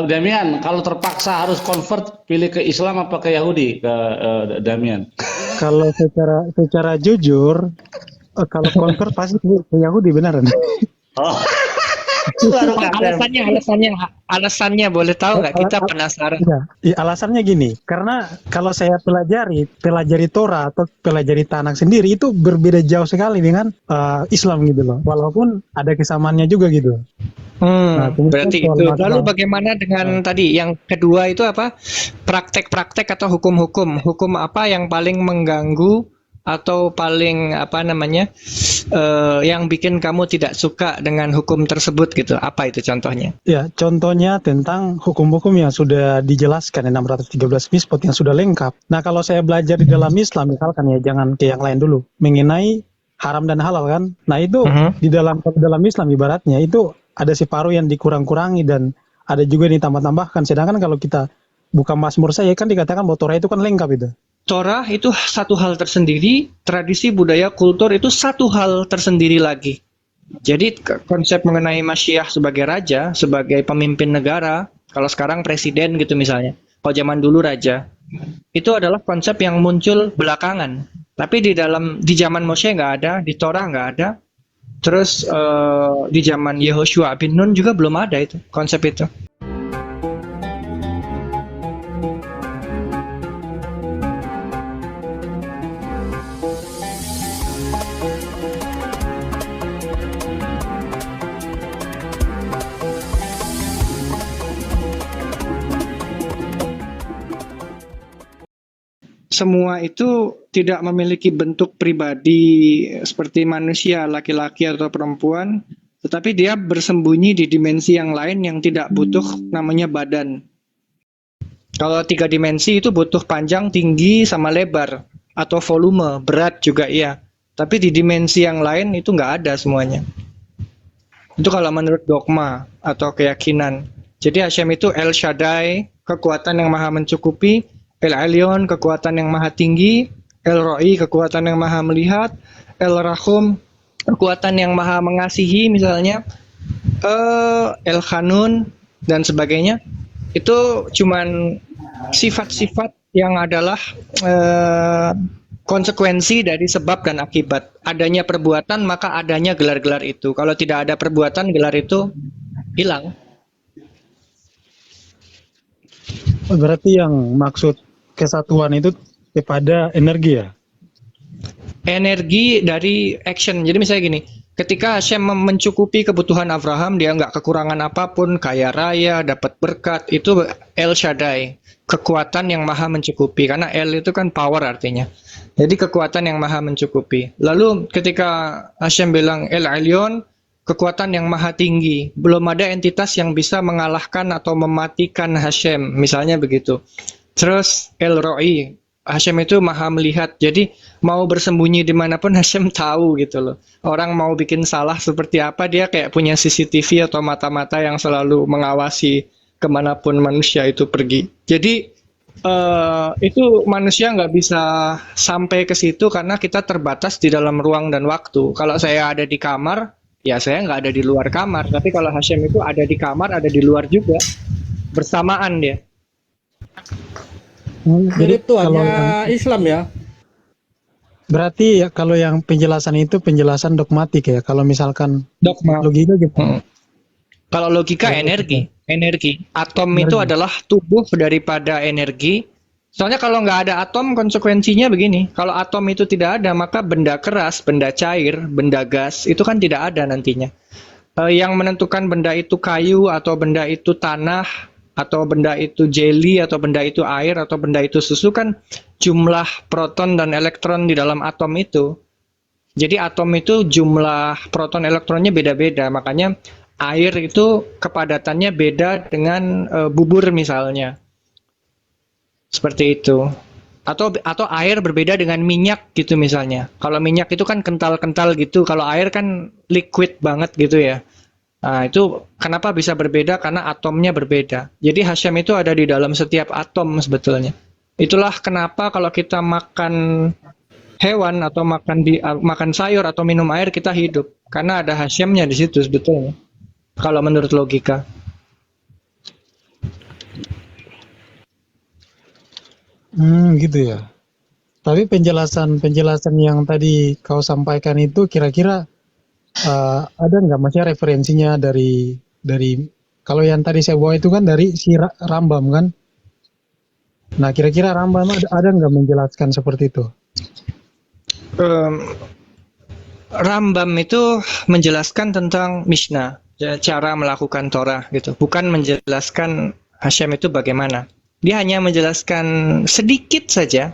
Damian, kalau terpaksa harus convert, pilih ke Islam apa ke Yahudi, ke Damian? Kalau secara jujur, kalau convert pasti ke Yahudi beneran. Oh, baru kata. Alasannya boleh tahu nggak? Ala- Kita ala- penasaran. Ya, ya, alasannya gini, karena kalau saya pelajari Torah atau pelajari Tanakh sendiri itu berbeda jauh sekali dengan Islam gitu loh. Walaupun ada kesamaannya juga gitu. Nah, kemudian Berarti soal itu. Lalu masalah bagaimana dengan uh, tadi yang kedua itu apa? Praktek-praktek atau hukum-hukum? Hukum apa yang paling mengganggu atau paling apa namanya? Yang bikin kamu tidak suka dengan hukum tersebut gitu? Apa itu contohnya? ya, contohnya tentang hukum-hukum yang sudah dijelaskan 613 mispot yang sudah lengkap. Nah, kalau saya belajar di dalam Islam misalkan ya, jangan ke yang lain dulu, mengenai haram dan halal kan. Nah, itu Mhm. di dalam Islam ibaratnya itu ada separuh yang dikurang-kurangi dan ada juga yang ditambah-tambahkan. Sedangkan kalau kita buka Mazmur saya kan dikatakan bahwa Torah itu kan lengkap itu. Torah itu satu hal tersendiri, tradisi budaya kultur itu satu hal tersendiri lagi. Jadi konsep mengenai Masyiah sebagai raja, sebagai pemimpin negara, kalau sekarang presiden gitu misalnya, kalau zaman dulu raja, itu adalah konsep yang muncul belakangan. Tapi di zaman Moshe nggak ada, di Torah nggak ada, terus di zaman Yehoshua bin Nun juga belum ada itu konsep itu. Semua itu tidak memiliki bentuk pribadi seperti manusia, laki-laki atau perempuan, tetapi dia bersembunyi di dimensi yang lain yang tidak butuh namanya badan. Kalau 3 dimensi itu butuh panjang, tinggi, sama lebar, atau volume, berat juga iya. Tapi di dimensi yang lain itu nggak ada semuanya. Itu kalau menurut dogma atau keyakinan. Jadi Hashem itu El Shaddai, kekuatan yang maha mencukupi, El Elyon, kekuatan yang maha tinggi, El Roi, kekuatan yang maha melihat, El Rahum, kekuatan yang maha mengasihi misalnya, El Khanun, dan sebagainya. Itu cuman sifat-sifat yang adalah eh, konsekuensi dari sebab dan akibat. Adanya perbuatan maka adanya gelar-gelar itu. Kalau tidak ada perbuatan, gelar itu hilang. Berarti yang maksud kesatuan itu kepada energi ya. Energi dari action. Jadi misalnya gini, ketika Hashem mencukupi kebutuhan Abraham, dia nggak kekurangan apapun, kaya raya, dapat berkat, itu El Shaddai, kekuatan yang maha mencukupi. Karena El itu kan power artinya. Jadi kekuatan yang maha mencukupi. Lalu ketika Hashem bilang El Elyon, kekuatan yang maha tinggi. Belum ada entitas yang bisa mengalahkan atau mematikan Hashem, misalnya begitu. Terus El Roi, Hashem itu maha melihat. Jadi mau bersembunyi dimanapun Hashem tahu gitu loh. Orang mau bikin salah seperti apa, dia kayak punya CCTV atau mata-mata yang selalu mengawasi kemanapun manusia itu pergi. Jadi itu manusia nggak bisa sampai ke situ karena kita terbatas di dalam ruang dan waktu. Kalau saya ada di kamar, ya saya nggak ada di luar kamar. Tapi kalau Hashem itu ada di kamar, ada di luar juga, bersamaan dia. Jadi Mirip kalau Tuhannya yang Islam ya. berarti ya kalau yang penjelasan itu penjelasan dogmatik ya. Kalau misalkan Dogma. logika gitu. Kalau logika Kalau logika. energi. Atom itu Energi. adalah tubuh daripada energi. Soalnya kalau nggak ada atom, konsekuensinya begini. Kalau atom itu tidak ada, maka benda keras, benda cair, benda gas, itu kan tidak ada nantinya. Yang menentukan benda itu kayu, atau benda itu tanah, atau benda itu jelly, atau benda itu air, atau benda itu susu kan jumlah proton dan elektron di dalam atom itu. Jadi atom itu jumlah proton elektronnya beda-beda, makanya air itu kepadatannya beda dengan bubur misalnya. Seperti itu. Atau air berbeda dengan minyak gitu misalnya. Kalau minyak itu kan kental-kental gitu, kalau air kan liquid banget gitu ya. Nah, itu kenapa bisa berbeda? Karena atomnya berbeda. Jadi Hashem itu ada di dalam setiap atom sebetulnya. Itulah kenapa kalau kita makan hewan atau makan sayur atau minum air kita hidup. Karena ada Hashemnya di situ sebetulnya. Kalau menurut logika. Gitu ya. Tapi penjelasan yang tadi kau sampaikan itu kira-kira ada nggak maksudnya referensinya dari kalau yang tadi saya bawa itu kan dari si Rambam kan. Nah, kira-kira Rambam ada nggak menjelaskan seperti itu? Em, Rambam itu menjelaskan tentang Mishnah, cara melakukan Torah gitu. Bukan menjelaskan Hashem itu bagaimana. Dia hanya menjelaskan sedikit saja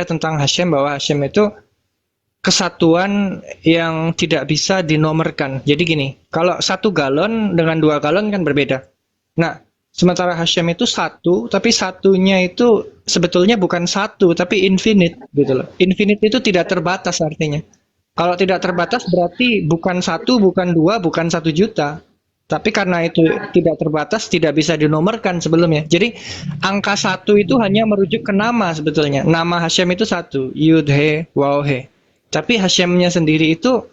tentang Hashem, bahwa Hashem itu kesatuan yang tidak bisa dinomorkan. Jadi gini, kalau 1 galon dengan 2 galon kan berbeda. Nah, sementara Hashem itu satu, tapi satunya itu sebetulnya bukan satu, tapi infinite gitu loh. Infinite itu tidak terbatas artinya. Kalau tidak terbatas berarti bukan 1, bukan 2, bukan 1 juta. Tapi karena itu tidak terbatas, tidak bisa dinomorkan sebelumnya. Jadi angka 1 itu hanya merujuk ke nama sebetulnya. Nama Hashem itu 1, Yud He Waw He. Tapi Hashemnya sendiri itu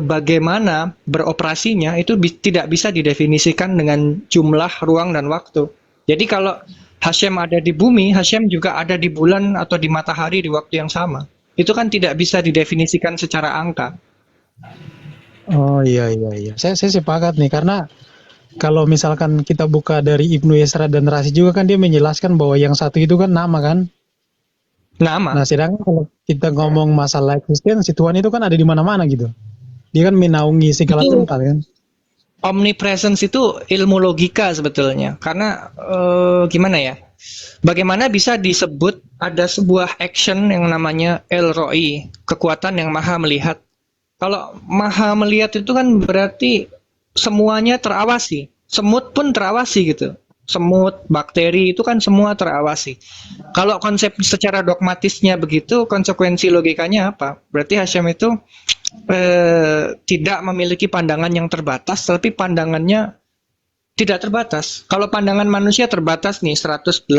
bagaimana beroperasinya itu tidak bisa didefinisikan dengan jumlah, ruang, dan waktu. Jadi kalau Hashem ada di bumi, Hashem juga ada di bulan atau di matahari di waktu yang sama. Itu kan tidak bisa didefinisikan secara angka. Oh iya. Saya sepakat nih karena kalau misalkan kita buka dari Ibnu Yesra dan Rasi juga kan dia menjelaskan bahwa yang satu itu kan nama kan. Nama. Nah, sedangkan kalau kita ngomong masalah eksistensi Tuhan itu kan ada di mana-mana gitu. Dia kan menaungi segala Itu tempat kan. omnipresence itu ilmu logika sebetulnya. Karena gimana ya? Bagaimana bisa disebut ada sebuah action yang namanya El Roi, kekuatan yang maha melihat. Kalau maha melihat itu kan berarti semuanya terawasi. Semut pun terawasi gitu. Semut, bakteri itu kan semua terawasi. Kalau konsep secara dogmatisnya begitu, konsekuensi logikanya apa? Berarti Hashem itu tidak memiliki pandangan yang terbatas, tapi pandangannya tidak terbatas. Kalau pandangan manusia terbatas nih 180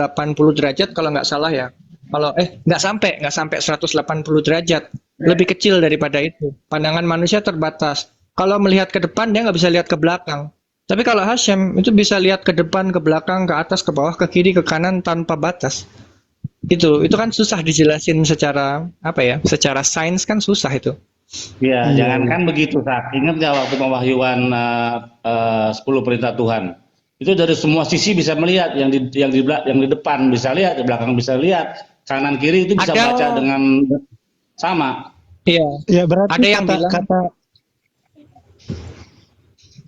derajat kalau nggak salah ya. Kalau nggak sampai 180 derajat. Lebih kecil daripada itu. Pandangan manusia terbatas. Kalau melihat ke depan dia nggak bisa lihat ke belakang. Tapi kalau Hashem itu bisa lihat ke depan, ke belakang, ke atas, ke bawah, ke kiri, ke kanan tanpa batas. Itu kan susah dijelasin secara apa ya? Secara sains kan susah itu. Ya, jangankan begitu, Sak. Ingat nggak waktu pemwahyuan 10 perintah Tuhan? Itu dari semua sisi bisa melihat, yang di depan bisa lihat, di belakang bisa lihat, kanan kiri itu bisa baca dengan sama. Iya. Ya berarti ada yang bilang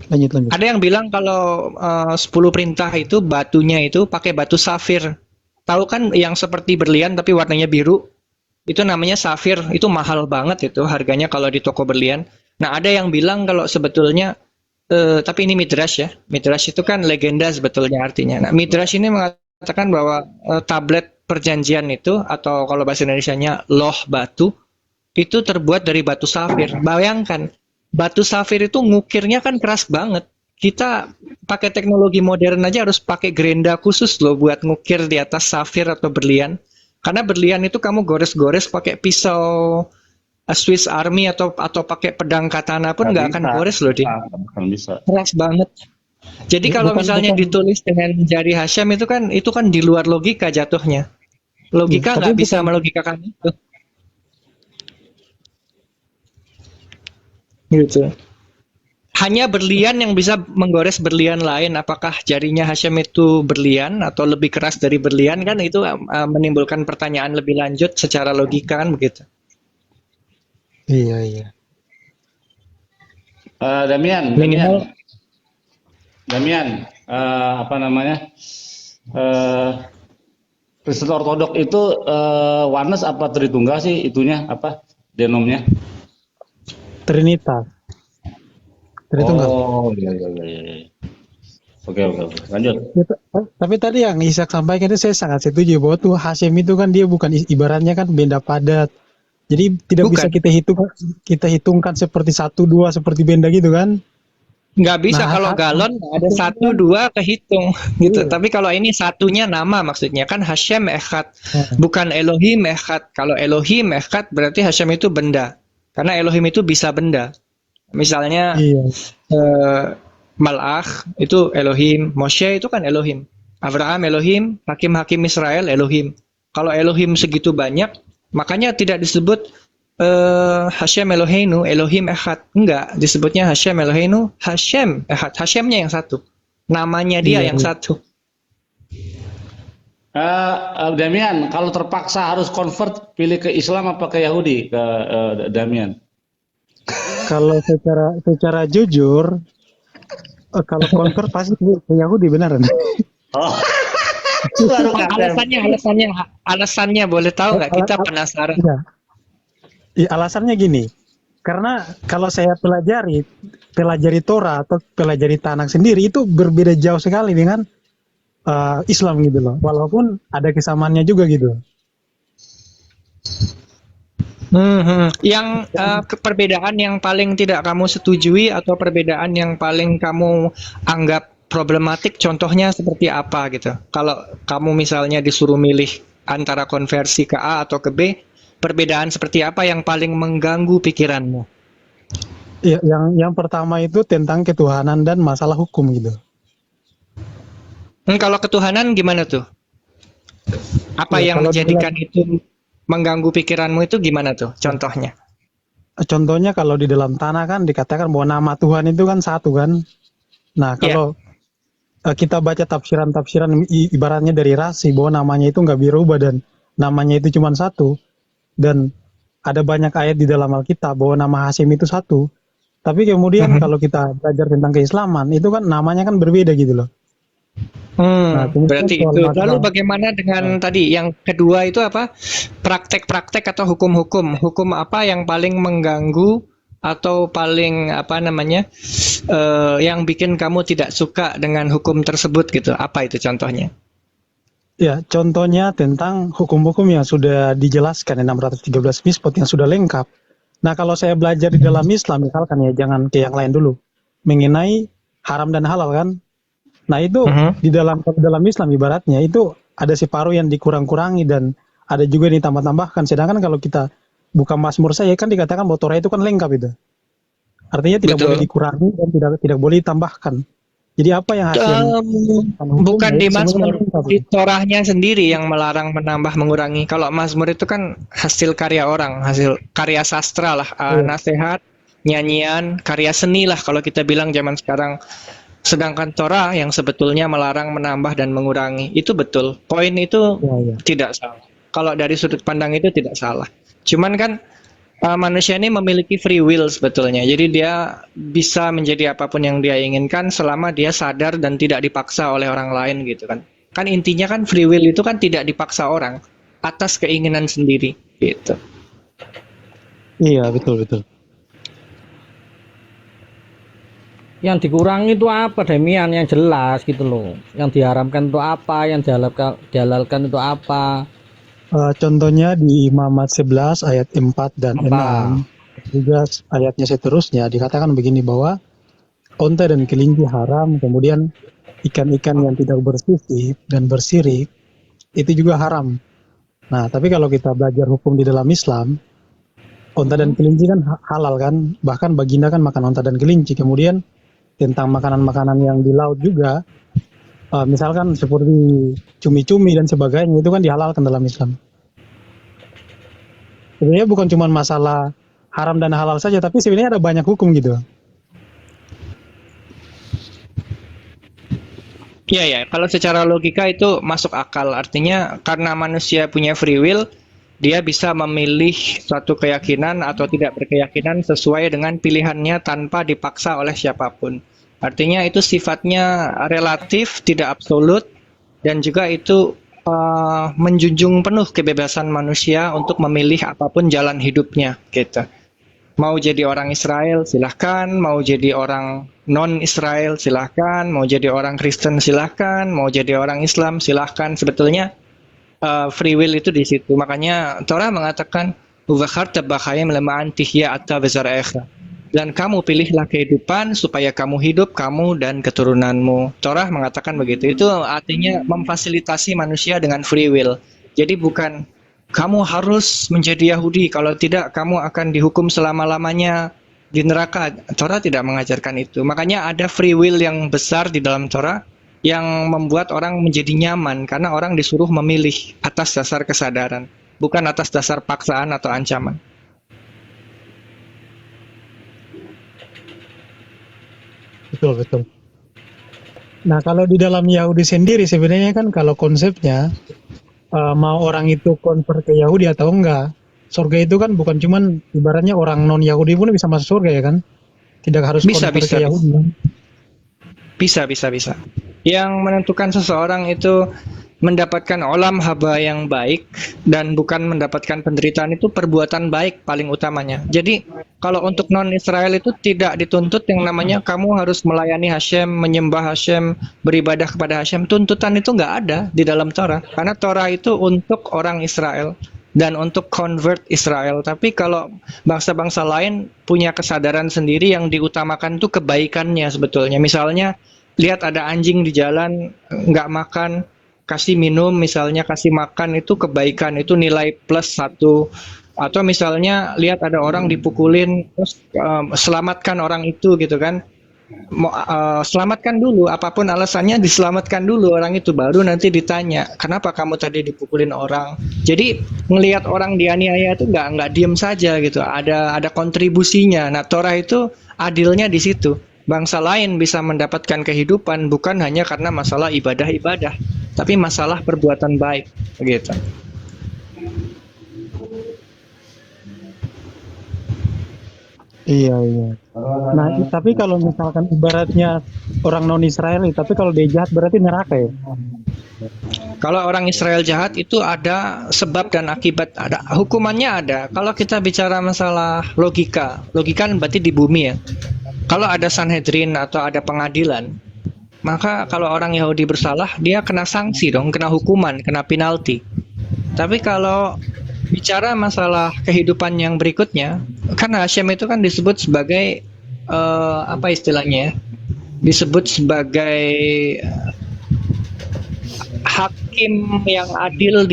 lanjut. Ada yang bilang kalau 10 perintah itu batunya itu pakai batu safir. Tahu kan yang seperti berlian tapi warnanya biru? Itu namanya safir, itu mahal banget itu harganya kalau di toko berlian. Nah, ada yang bilang kalau sebetulnya tapi ini midrash ya. Midrash itu kan legenda sebetulnya artinya. Nah, midrash ini mengatakan bahwa tablet perjanjian itu atau kalau bahasa Indonesianya loh batu itu terbuat dari batu safir. Bayangkan, batu safir itu ngukirnya kan keras banget. Kita pakai teknologi modern aja harus pakai gerenda khusus loh buat ngukir di atas safir atau berlian. Karena berlian itu kamu gores-gores pakai pisau Swiss Army atau pakai pedang katana pun nggak akan gores loh dia. Bisa. Keras banget. Jadi kalau misalnya ditulis dengan jari Hashem itu kan di luar logika jatuhnya. Logika nggak bisa melogikakan itu. Gitu. Hanya berlian yang bisa menggores berlian lain. Apakah jarinya Hashem itu berlian atau lebih keras dari berlian kan itu menimbulkan pertanyaan lebih lanjut secara logika kan begitu. Iya. Damian, apa namanya? Kristen Ortodok itu oneness apa Tritunggal sih itunya apa denomnya? Trinitas. Tritunggal. Oh iya. Oke. Lanjut. Tapi tadi yang Ishak sampaikan itu saya sangat setuju bahwa tuh Hashem itu kan dia bukan ibaratnya kan benda padat. Jadi tidak bisa kita hitungkan seperti 1, 2 seperti benda gitu kan. Nggak bisa kalau galon ada 1, 2 kehitung gitu. Iya. Tapi kalau ini satunya nama maksudnya kan Hashem Echad, bukan Elohim Echad. Kalau Elohim Echad berarti Hashem itu benda. Karena Elohim itu bisa benda. Misalnya Malach itu Elohim, Moshe itu kan Elohim. Abraham Elohim, hakim-hakim Israel Elohim. Kalau Elohim segitu banyak, makanya tidak disebut Hashem Eloheinu, Elohim Echad. Enggak, disebutnya Hashem Eloheinu, Hashem Echad. Hashemnya yang satu. Namanya dia Iya, yang iya. satu. Damian, kalau terpaksa harus convert, pilih ke Islam apa ke Yahudi, ke Damian? Kalau secara jujur, kalau convert pasti ke Yahudi beneran. Oh, baru kata. Alasannya boleh tahu nggak? Kita penasaran. Iya. Iya, alasannya gini, karena kalau saya pelajari Torah atau pelajari Tanakh sendiri itu berbeda jauh sekali dengan Islam gitu loh. Walaupun ada kesamaannya juga gitu. Yang perbedaan yang paling tidak kamu setujui atau perbedaan yang paling kamu anggap problematik, contohnya seperti apa gitu? Kalau kamu misalnya disuruh milih antara konversi ke A atau ke B, perbedaan seperti apa yang paling mengganggu pikiranmu? Iya, yang pertama itu tentang ketuhanan dan masalah hukum gitu. Kalau ketuhanan gimana tuh? Apa Ya, yang kalau menjadikan itu mengganggu pikiranmu itu gimana tuh? Contohnya? contohnya kalau di dalam tanah kan dikatakan bahwa nama Tuhan itu kan satu kan. Nah, Ya. kalau kita baca tafsiran ibaratnya dari Rasi bahwa namanya itu nggak berubah dan namanya itu cuma satu, dan ada banyak ayat di dalam Alkitab bahwa nama Hasim itu satu. Tapi kemudian kalau kita belajar tentang keislaman itu kan namanya kan berbeda gitu loh. Nah, kemudian Berarti soal itu. Lalu masalah bagaimana dengan tadi yang kedua itu apa? Praktek-praktek atau hukum-hukum? Hukum apa yang paling mengganggu atau paling apa namanya? Yang bikin kamu tidak suka dengan hukum tersebut gitu? Apa itu contohnya? ya contohnya tentang hukum-hukum yang sudah dijelaskan di 613 mispot yang sudah lengkap. Nah, kalau saya belajar di dalam Islam misalkan ya, jangan ke yang lain dulu, mengenai haram dan halal kan. Nah, itu di dalam Islam ibaratnya itu ada separuh yang dikurang-kurangi dan ada juga yang ditambah-tambahkan. Sedangkan kalau kita buka Mazmur saya kan dikatakan bahwa Torah itu kan lengkap itu. Artinya tidak Betul. boleh dikurangi dan tidak boleh ditambahkan. Jadi apa yang Hasyim Bukan di Mazmur, di itu. Torahnya sendiri yang melarang menambah mengurangi. Kalau Mazmur itu kan hasil karya orang, hasil karya sastra lah, nasihat, nyanyian, karya seni lah kalau kita bilang zaman sekarang. Sedangkan Torah yang sebetulnya melarang menambah dan mengurangi, itu betul. Poin itu tidak salah. Kalau dari sudut pandang itu tidak salah. Cuman kan manusia ini memiliki free will sebetulnya. Jadi dia bisa menjadi apapun yang dia inginkan selama dia sadar dan tidak dipaksa oleh orang lain gitu kan. Kan intinya kan free will itu kan tidak dipaksa orang, atas keinginan sendiri gitu. Iya, betul. Yang dikurangi itu apa, Demian? Yang jelas gitu loh. Yang diharamkan itu apa, yang dihalalkan itu apa? Contohnya di Imamat 11 ayat 4 dan Apa? 6, juga ayatnya seterusnya dikatakan begini bahwa onta dan kelinci haram, kemudian ikan-ikan yang tidak bersisik dan bersirik itu juga haram. Nah, tapi kalau kita belajar hukum di dalam Islam, onta dan kelinci kan halal kan, bahkan baginda kan makan onta dan kelinci. Kemudian tentang makanan-makanan yang di laut juga, misalkan seperti cumi-cumi dan sebagainya itu kan dihalalkan dalam Islam. Sebenarnya bukan cuma masalah haram dan halal saja, tapi sebenarnya ada banyak hukum gitu. Iya, kalau secara logika itu masuk akal. Artinya karena manusia punya free will, dia bisa memilih suatu keyakinan atau tidak berkeyakinan sesuai dengan pilihannya tanpa dipaksa oleh siapapun. Artinya itu sifatnya relatif, tidak absolut, dan juga itu menjunjung penuh kebebasan manusia untuk memilih apapun jalan hidupnya gitu. Mau jadi orang Israel silahkan, mau jadi orang non-Israel silahkan, mau jadi orang Kristen silahkan, mau jadi orang Islam silahkan. Sebetulnya free will itu di situ. Makanya Torah mengatakan dan kamu pilihlah kehidupan supaya kamu hidup, kamu dan keturunanmu. Torah mengatakan begitu. Itu artinya memfasilitasi manusia dengan free will. Jadi bukan kamu harus menjadi Yahudi, kalau tidak kamu akan dihukum selama-lamanya di neraka. Torah tidak mengajarkan itu. Makanya ada free will yang besar di dalam Torah, yang membuat orang menjadi nyaman karena orang disuruh memilih atas dasar kesadaran, bukan atas dasar paksaan atau ancaman. Betul, betul. Nah, kalau di dalam Yahudi sendiri sebenarnya kan kalau konsepnya mau orang itu convert ke Yahudi atau enggak, surga itu kan bukan cuman ibaratnya orang non Yahudi pun bisa masuk surga ya kan? Tidak harus Bisa, convert bisa, ke Yahudi kan? bisa. Yang menentukan seseorang itu mendapatkan olam haba yang baik dan bukan mendapatkan penderitaan itu perbuatan baik paling utamanya. Jadi kalau untuk non-Israel itu tidak dituntut yang namanya kamu harus melayani Hashem, menyembah Hashem, beribadah kepada Hashem. Tuntutan itu nggak ada di dalam Torah. Karena Torah itu untuk orang Israel dan untuk convert Israel. Tapi kalau bangsa-bangsa lain punya kesadaran sendiri yang diutamakan itu kebaikannya sebetulnya. Misalnya lihat ada anjing di jalan nggak makan, kasih minum, misalnya kasih makan, itu kebaikan, itu nilai plus 1. Atau misalnya lihat ada orang dipukulin, terus selamatkan orang itu gitu kan. Selamatkan dulu, apapun alasannya diselamatkan dulu orang itu, baru nanti ditanya kenapa kamu tadi dipukulin orang. Jadi ngelihat orang dianiaya itu nggak diem saja gitu, ada kontribusinya. Nah, Torah itu adilnya di situ. Bangsa lain bisa mendapatkan kehidupan bukan hanya karena masalah ibadah-ibadah, tapi masalah perbuatan baik, begitu. Iya, iya. Nah, tapi kalau misalkan ibaratnya orang non Israel, tapi kalau dia jahat berarti neraka ya? Kalau orang Israel jahat itu ada sebab dan akibat, ada hukumannya ada. Kalau kita bicara masalah logika kan berarti di bumi ya. Kalau ada Sanhedrin atau ada pengadilan, maka kalau orang Yahudi bersalah, dia kena sanksi dong, kena hukuman, kena penalti. Tapi kalau bicara masalah kehidupan yang berikutnya, kan Hashem itu kan disebut sebagai apa istilahnya ya? Disebut sebagai hakim yang adil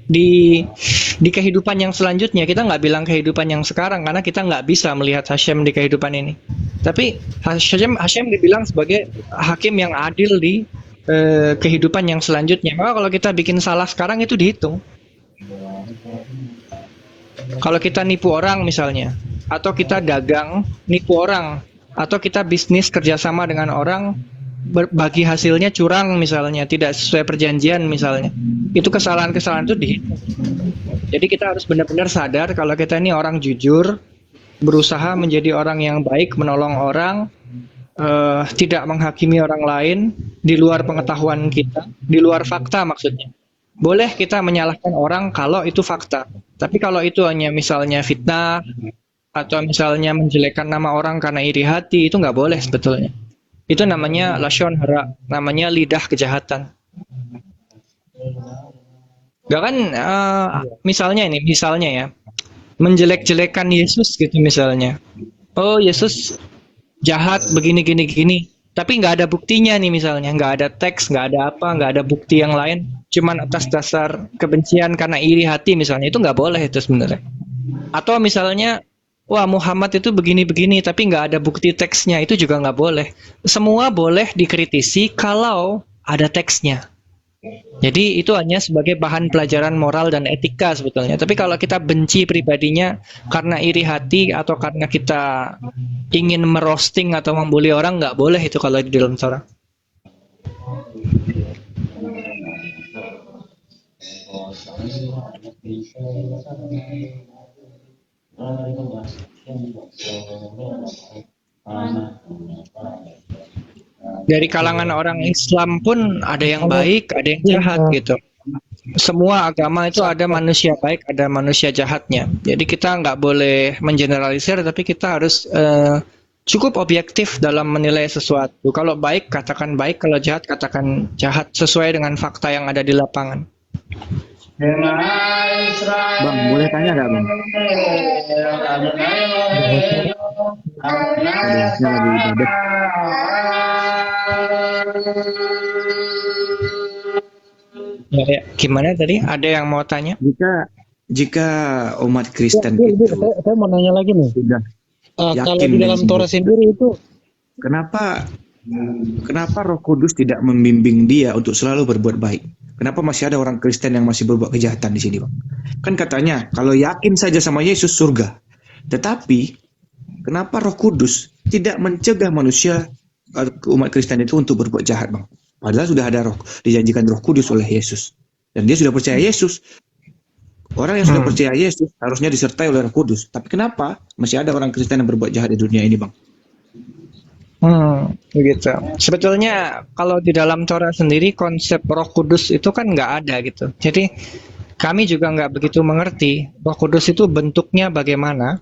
di kehidupan yang selanjutnya. Kita nggak bilang kehidupan yang sekarang karena kita nggak bisa melihat Hashem di kehidupan ini. Tapi Hashem dibilang sebagai hakim yang adil di kehidupan yang selanjutnya. Maka kalau kita bikin salah sekarang itu dihitung. Kalau kita nipu orang misalnya, atau kita dagang nipu orang, atau kita bisnis kerjasama dengan orang, bagi hasilnya curang misalnya, tidak sesuai perjanjian misalnya, itu kesalahan-kesalahan itu dihitung. Jadi kita harus benar-benar sadar kalau kita ini orang jujur, berusaha menjadi orang yang baik, menolong orang, tidak menghakimi orang lain di luar pengetahuan kita, di luar fakta maksudnya. Boleh kita menyalahkan orang kalau itu fakta, tapi kalau itu hanya misalnya fitnah atau misalnya menjelekkan nama orang karena iri hati, itu nggak boleh sebetulnya. Itu namanya lashon hara, namanya lidah kejahatan. Gak kan misalnya ya, menjelek-jelekan Yesus gitu misalnya. Oh, Yesus jahat begini gini gini, tapi nggak ada buktinya nih misalnya, nggak ada teks, nggak ada apa, nggak ada bukti yang lain, cuman atas dasar kebencian karena iri hati misalnya, itu nggak boleh itu sebenarnya. Atau misalnya, wah Muhammad itu begini-begini, tapi nggak ada bukti teksnya, itu juga nggak boleh. Semua boleh dikritisi kalau ada teksnya. Jadi itu hanya sebagai bahan pelajaran moral dan etika sebetulnya. Tapi kalau kita benci pribadinya karena iri hati atau karena kita ingin merosting atau membuli orang, nggak boleh itu kalau di dalam Torah. Dari kalangan orang Islam pun ada yang baik, ada yang jahat gitu. Semua agama itu ada manusia baik, ada manusia jahatnya. Jadi kita nggak boleh mengeneralisir, tapi kita harus cukup objektif dalam menilai sesuatu. Kalau baik katakan baik, kalau jahat katakan jahat, sesuai dengan fakta yang ada di lapangan. Bang, boleh tanya nggak bang? Adanya lagi ibadah. Ya, gimana tadi? Ada yang mau tanya? Jika umat Kristen Saya mau nanya lagi nih. sudah Kalau yakin di dalam dengan Torah sendiri itu kenapa Kenapa Roh Kudus tidak membimbing dia untuk selalu berbuat baik? Kenapa masih ada orang Kristen yang masih berbuat kejahatan di sini, Bang? Kan katanya kalau yakin saja sama Yesus surga. Tetapi kenapa Roh Kudus tidak mencegah manusia umat Kristen itu untuk berbuat jahat, Bang? Padahal sudah ada dijanjikan Roh Kudus oleh Yesus. Dan dia sudah percaya Yesus. Orang yang sudah percaya Yesus harusnya disertai oleh Roh Kudus. Tapi kenapa masih ada orang Kristen yang berbuat jahat di dunia ini, Bang? Begitu. Sebetulnya kalau di dalam Torah sendiri konsep Roh Kudus itu kan nggak ada gitu. Jadi kami juga nggak begitu mengerti Roh Kudus itu bentuknya bagaimana.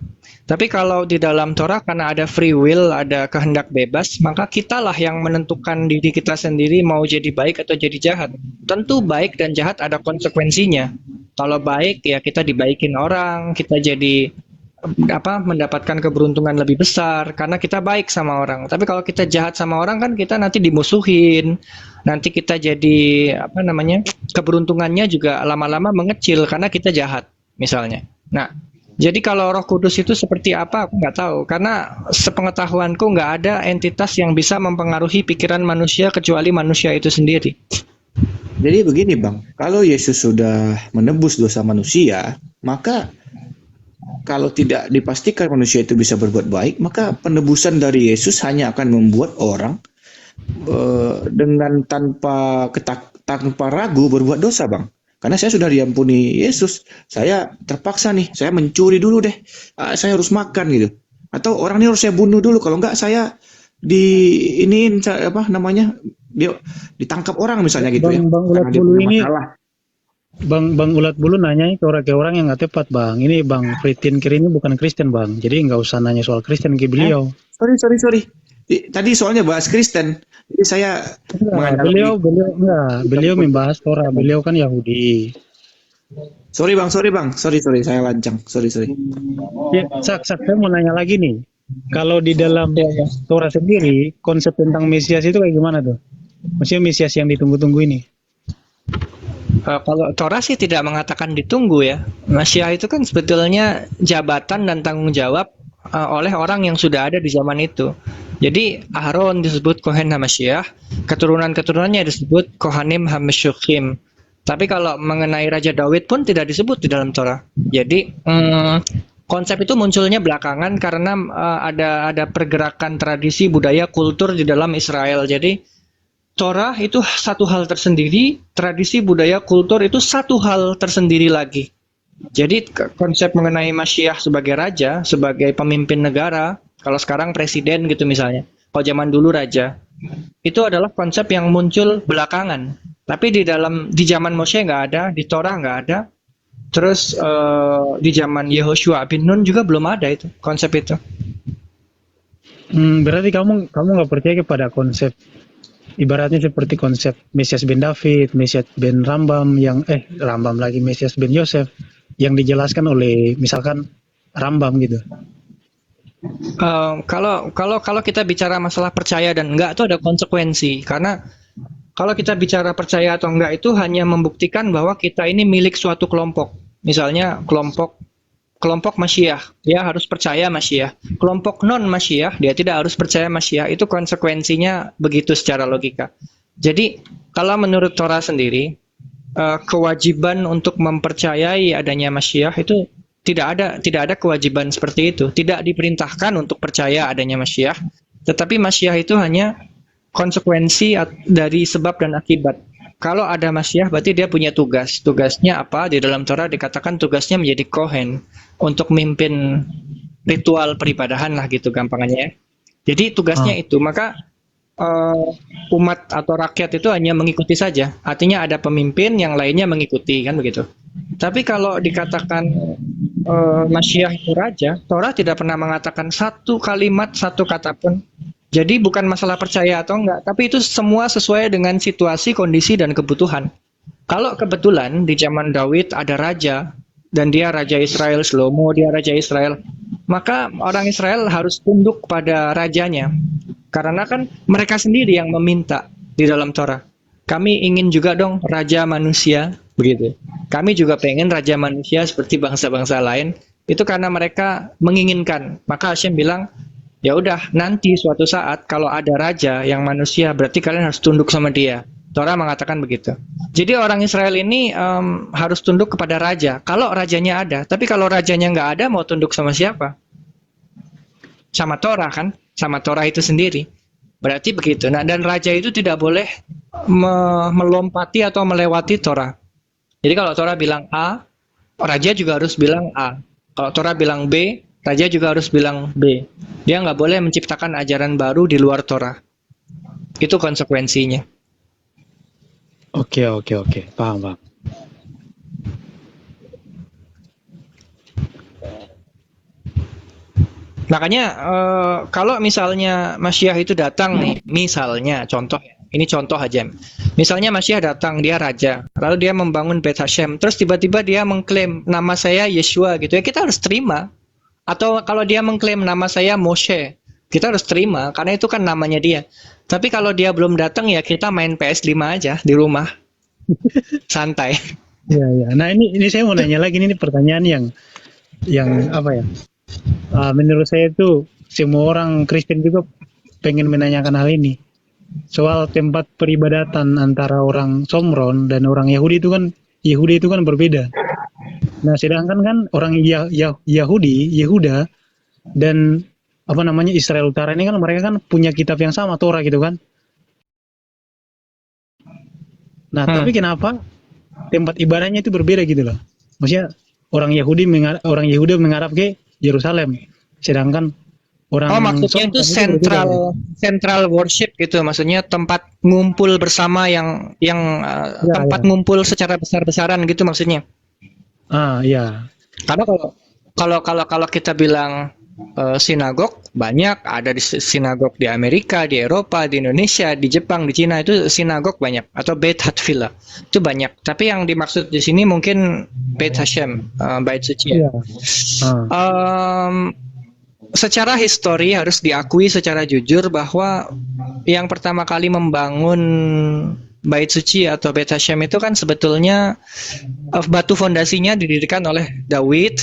Tapi kalau di dalam Torah karena ada free will, ada kehendak bebas, maka kitalah yang menentukan diri kita sendiri mau jadi baik atau jadi jahat. Tentu baik dan jahat ada konsekuensinya. Kalau baik ya kita dibaikin orang, kita jadi mendapatkan keberuntungan lebih besar karena kita baik sama orang. Tapi kalau kita jahat sama orang kan kita nanti dimusuhin. Nanti kita jadi keberuntungannya juga lama-lama mengecil karena kita jahat misalnya. Nah, jadi kalau Roh Kudus itu seperti apa aku nggak tahu karena sepengetahuanku nggak ada entitas yang bisa mempengaruhi pikiran manusia kecuali manusia itu sendiri. Jadi begini, Bang, kalau Yesus sudah menebus dosa manusia, maka kalau tidak dipastikan manusia itu bisa berbuat baik, maka penebusan dari Yesus hanya akan membuat orang dengan tanpa ragu berbuat dosa, Bang. Karena saya sudah diampuni Yesus, saya terpaksa nih, saya mencuri dulu deh, saya harus makan gitu. Atau orang ini harus saya bunuh dulu, kalau enggak saya dia ditangkap orang misalnya gitu ya. Bang Ulat Karena dia Bulu punya ini, masalah. Bang Ulat Bulu nanya ke orang yang nggak tepat, Bang. Ini Bang Fritin Kiri ini bukan Kristen, Bang. Jadi nggak usah nanya soal Kristen ke beliau. Sorry. Tadi soalnya bahas Kristen, jadi saya Beliau membahas Torah. Beliau kan Yahudi. Sorry bang, saya lancang, sorry. Ya, saya mau nanya lagi nih. Kalau di dalam Torah sendiri, konsep tentang Mesias itu kayak gimana tuh? Maksudnya Mesias yang ditunggu-tunggu ini. Kalau Torah sih tidak mengatakan ditunggu ya. Mesias itu kan sebetulnya jabatan dan tanggung jawab oleh orang yang sudah ada di zaman itu. Jadi Aaron disebut Kohen HaMashiach, keturunan-keturunannya disebut Kohanim HaMeshuchim. Tapi kalau mengenai Raja Daud pun tidak disebut di dalam Torah. Jadi konsep itu munculnya belakangan karena ada pergerakan tradisi, budaya, kultur di dalam Israel. Jadi Torah itu satu hal tersendiri, tradisi, budaya, kultur itu satu hal tersendiri lagi. Jadi konsep mengenai Mashiach sebagai raja, sebagai pemimpin negara, kalau sekarang presiden gitu misalnya, kalau zaman dulu raja, itu adalah konsep yang muncul belakangan. Tapi di zaman Moshe nggak ada, di Torah nggak ada, terus di zaman Yehoshua bin Nun juga belum ada itu konsep itu. Berarti kamu nggak percaya kepada konsep, ibaratnya seperti konsep Mesias ben David, Mesias ben Rambam Mesias ben Yosef yang dijelaskan oleh misalkan Rambam gitu. Kalau kita bicara masalah percaya dan enggak itu ada konsekuensi karena kalau kita bicara percaya atau enggak itu hanya membuktikan bahwa kita ini milik suatu kelompok. Misalnya kelompok Mashiach, dia harus percaya Mashiach. Kelompok non Mashiach, dia tidak harus percaya Mashiach. Itu konsekuensinya begitu secara logika. Jadi kalau menurut Torah sendiri kewajiban untuk mempercayai adanya Mashiach itu tidak ada kewajiban seperti itu. Tidak diperintahkan untuk percaya adanya Mashiach, tetapi Mashiach itu hanya konsekuensi dari sebab dan akibat. Kalau ada Mashiach berarti dia punya tugas. Tugasnya apa? Di dalam Torah dikatakan tugasnya menjadi kohen untuk memimpin ritual peribadahan lah gitu gampangannya. Jadi tugasnya itu. Maka umat atau rakyat itu hanya mengikuti saja. Artinya ada pemimpin, yang lainnya mengikuti kan begitu. Tapi kalau dikatakan Mashiach itu raja, Torah tidak pernah mengatakan satu kalimat, satu kata pun. Jadi bukan masalah percaya atau enggak, tapi itu semua sesuai dengan situasi, kondisi, dan kebutuhan. Kalau kebetulan di zaman Daud ada raja, dan dia raja Israel, Shlomo dia raja Israel, maka orang Israel harus tunduk pada rajanya. Karena kan mereka sendiri yang meminta di dalam Torah. Kami ingin juga dong raja manusia, begitu. Kami juga pengen raja manusia seperti bangsa-bangsa lain. Itu karena mereka menginginkan. Maka Hashem bilang, Ya udah, nanti suatu saat kalau ada raja yang manusia, berarti kalian harus tunduk sama dia. Torah mengatakan begitu. Jadi orang Israel ini harus tunduk kepada raja. Kalau rajanya ada, tapi kalau rajanya nggak ada, mau tunduk sama siapa? Sama Torah kan? Sama Torah itu sendiri. Berarti begitu. Nah, dan raja itu tidak boleh melompati atau melewati Torah. Jadi kalau Torah bilang A, raja juga harus bilang A. Kalau Torah bilang B, raja juga harus bilang B. Dia nggak boleh menciptakan ajaran baru di luar Torah. Itu konsekuensinya. Oke, paham. Makanya kalau misalnya Masyiah itu datang nih, misalnya contoh, ini contoh aja. Misalnya Masyiah datang, dia raja, lalu dia membangun Beit Hashem, terus tiba-tiba dia mengklaim nama saya Yeshua gitu ya, kita harus terima. Atau kalau dia mengklaim nama saya Moshe, kita harus terima karena itu kan namanya dia. Tapi kalau dia belum datang ya kita main PS5 aja di rumah. Santai. Ya. Nah, ini saya mau nanya lagi, ini pertanyaan yang apa ya? Menurut saya itu semua orang Kristen juga pengen menanyakan hal ini. Soal tempat peribadatan antara orang Somron dan orang Yahudi itu kan berbeda. Nah, sedangkan kan orang Yehuda dan apa namanya Israel Utara ini kan mereka kan punya kitab yang sama, Torah gitu kan. Nah, tapi kenapa tempat ibadahnya itu berbeda gitu loh? Maksudnya orang Yehuda menghadap ke Yerusalem, sedangkan orang Maksudnya itu central worship gitu, maksudnya tempat ngumpul bersama yang tempat ngumpul secara besar-besaran gitu maksudnya. Iya. Karena kalau kita bilang sinagog, banyak ada di sinagog di Amerika, di Eropa, di Indonesia, di Jepang, di Cina itu sinagog banyak, atau Beit Hatfilah itu banyak. Tapi yang dimaksud di sini mungkin Beit Hashem, Bait Suci. Ya. Secara histori harus diakui secara jujur bahwa yang pertama kali membangun Bait Suci atau Beit Hashem itu kan sebetulnya batu fondasinya didirikan oleh Daud,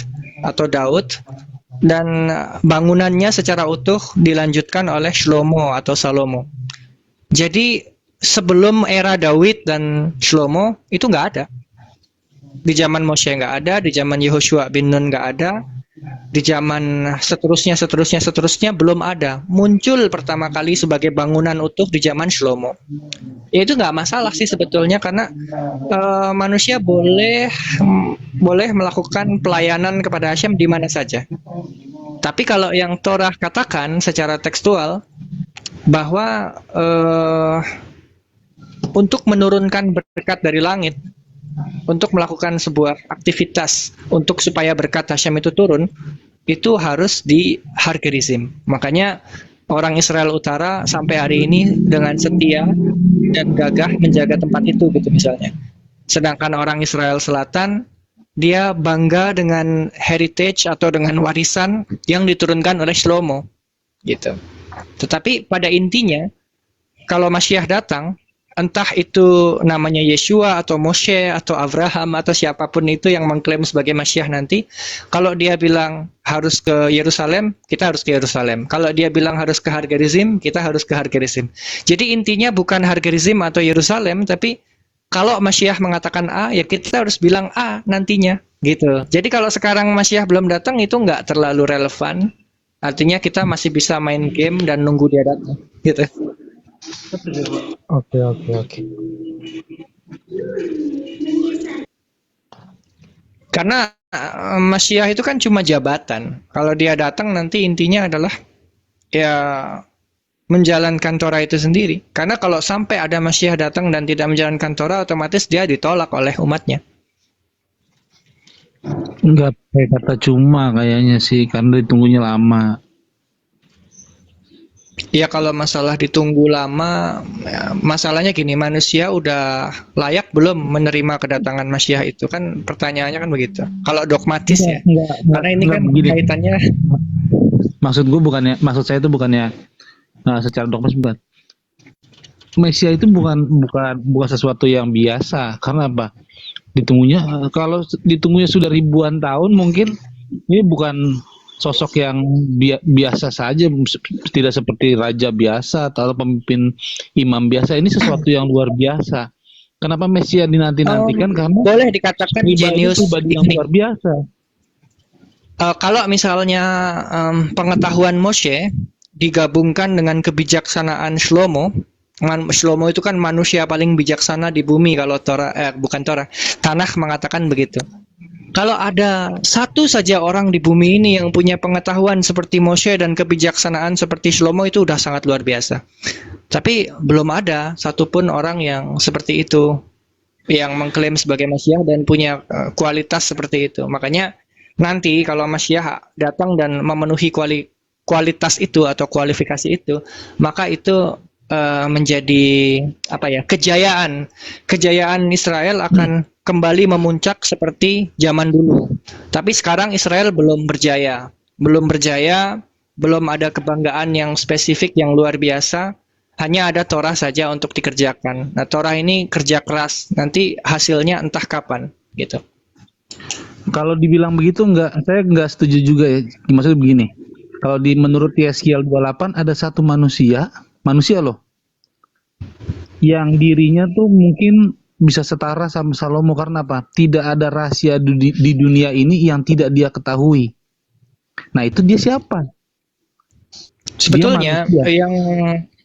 dan bangunannya secara utuh dilanjutkan oleh Shlomo atau Salomo. Jadi sebelum era Daud dan Shlomo itu nggak ada. Di zaman Moshe nggak ada, di zaman Yehoshua bin Nun nggak ada, di zaman seterusnya belum ada. Muncul pertama kali sebagai bangunan utuh di zaman Shlomo. Ya itu nggak masalah sih sebetulnya, karena manusia boleh melakukan pelayanan kepada Hashem di mana saja. Tapi kalau yang Torah katakan secara tekstual bahwa untuk menurunkan berkat dari langit, untuk melakukan sebuah aktivitas untuk supaya berkat Hashem itu turun, itu harus di Har Gerizim. Makanya orang Israel Utara sampai hari ini dengan setia dan gagah menjaga tempat itu gitu misalnya. Sedangkan orang Israel Selatan dia bangga dengan heritage atau dengan warisan yang diturunkan oleh Shlomo gitu. Tetapi pada intinya kalau Masyiah datang, entah itu namanya Yeshua atau Moshe atau Abraham atau siapapun itu yang mengklaim sebagai Masyiah nanti, kalau dia bilang harus ke Yerusalem, kita harus ke Yerusalem. Kalau dia bilang harus ke Har Gerizim, kita harus ke Har Gerizim. Jadi intinya bukan Har Gerizim atau Yerusalem, tapi kalau Masyiah mengatakan A, ya kita harus bilang A nantinya, gitu. Jadi kalau sekarang Masyiah belum datang itu nggak terlalu relevan. Artinya kita masih bisa main game dan nunggu dia datang, gitu. Oke. Karena Masyiah itu kan cuma jabatan. Kalau dia datang nanti intinya adalah ya menjalankan Torah itu sendiri. Karena kalau sampai ada Masyiah datang dan tidak menjalankan Torah, otomatis dia ditolak oleh umatnya. Enggak pakai kata cuma kayaknya sih, karena ditunggunya lama. Ya kalau masalah ditunggu lama, ya, masalahnya gini, manusia udah layak belum menerima kedatangan Masyiah itu kan pertanyaannya kan begitu. Kalau dogmatis ya, karena ini kan kaitannya. Maksud saya itu bukannya secara dogmatis bukan. Mesias itu bukan sesuatu yang biasa. Karena apa? Kalau ditunggunya sudah ribuan tahun mungkin ini bukan sosok yang biasa saja, tidak seperti raja biasa atau pemimpin imam biasa. Ini sesuatu yang luar biasa. Kenapa Mesias dinanti-nantikan? Karena Boleh dikatakan jenius pribadi yang ini. luar biasa. Kalau misalnya pengetahuan Moshe digabungkan dengan kebijaksanaan Shlomo, Shlomo itu kan manusia paling bijaksana di bumi kalau Tanakh mengatakan begitu. Kalau ada satu saja orang di bumi ini yang punya pengetahuan seperti Moshe dan kebijaksanaan seperti Shlomo, itu udah sangat luar biasa. Tapi belum ada satupun orang yang seperti itu, yang mengklaim sebagai Mesias dan punya kualitas seperti itu. Makanya nanti kalau Mesias datang dan memenuhi kualitas itu atau kualifikasi itu, maka itu menjadi kejayaan Israel akan kembali memuncak seperti zaman dulu. Tapi sekarang Israel belum berjaya, belum ada kebanggaan yang spesifik yang luar biasa. Hanya ada Torah saja untuk dikerjakan. Nah, Torah ini kerja keras, nanti hasilnya entah kapan, gitu. Kalau dibilang begitu saya nggak setuju juga ya. Maksudnya begini, kalau menurut Yeskiel 28 ada satu manusia loh, yang dirinya tuh mungkin bisa setara sama Salomo. Karena apa? Tidak ada rahasia di dunia ini yang tidak dia ketahui. Nah, itu dia siapa? Sebetulnya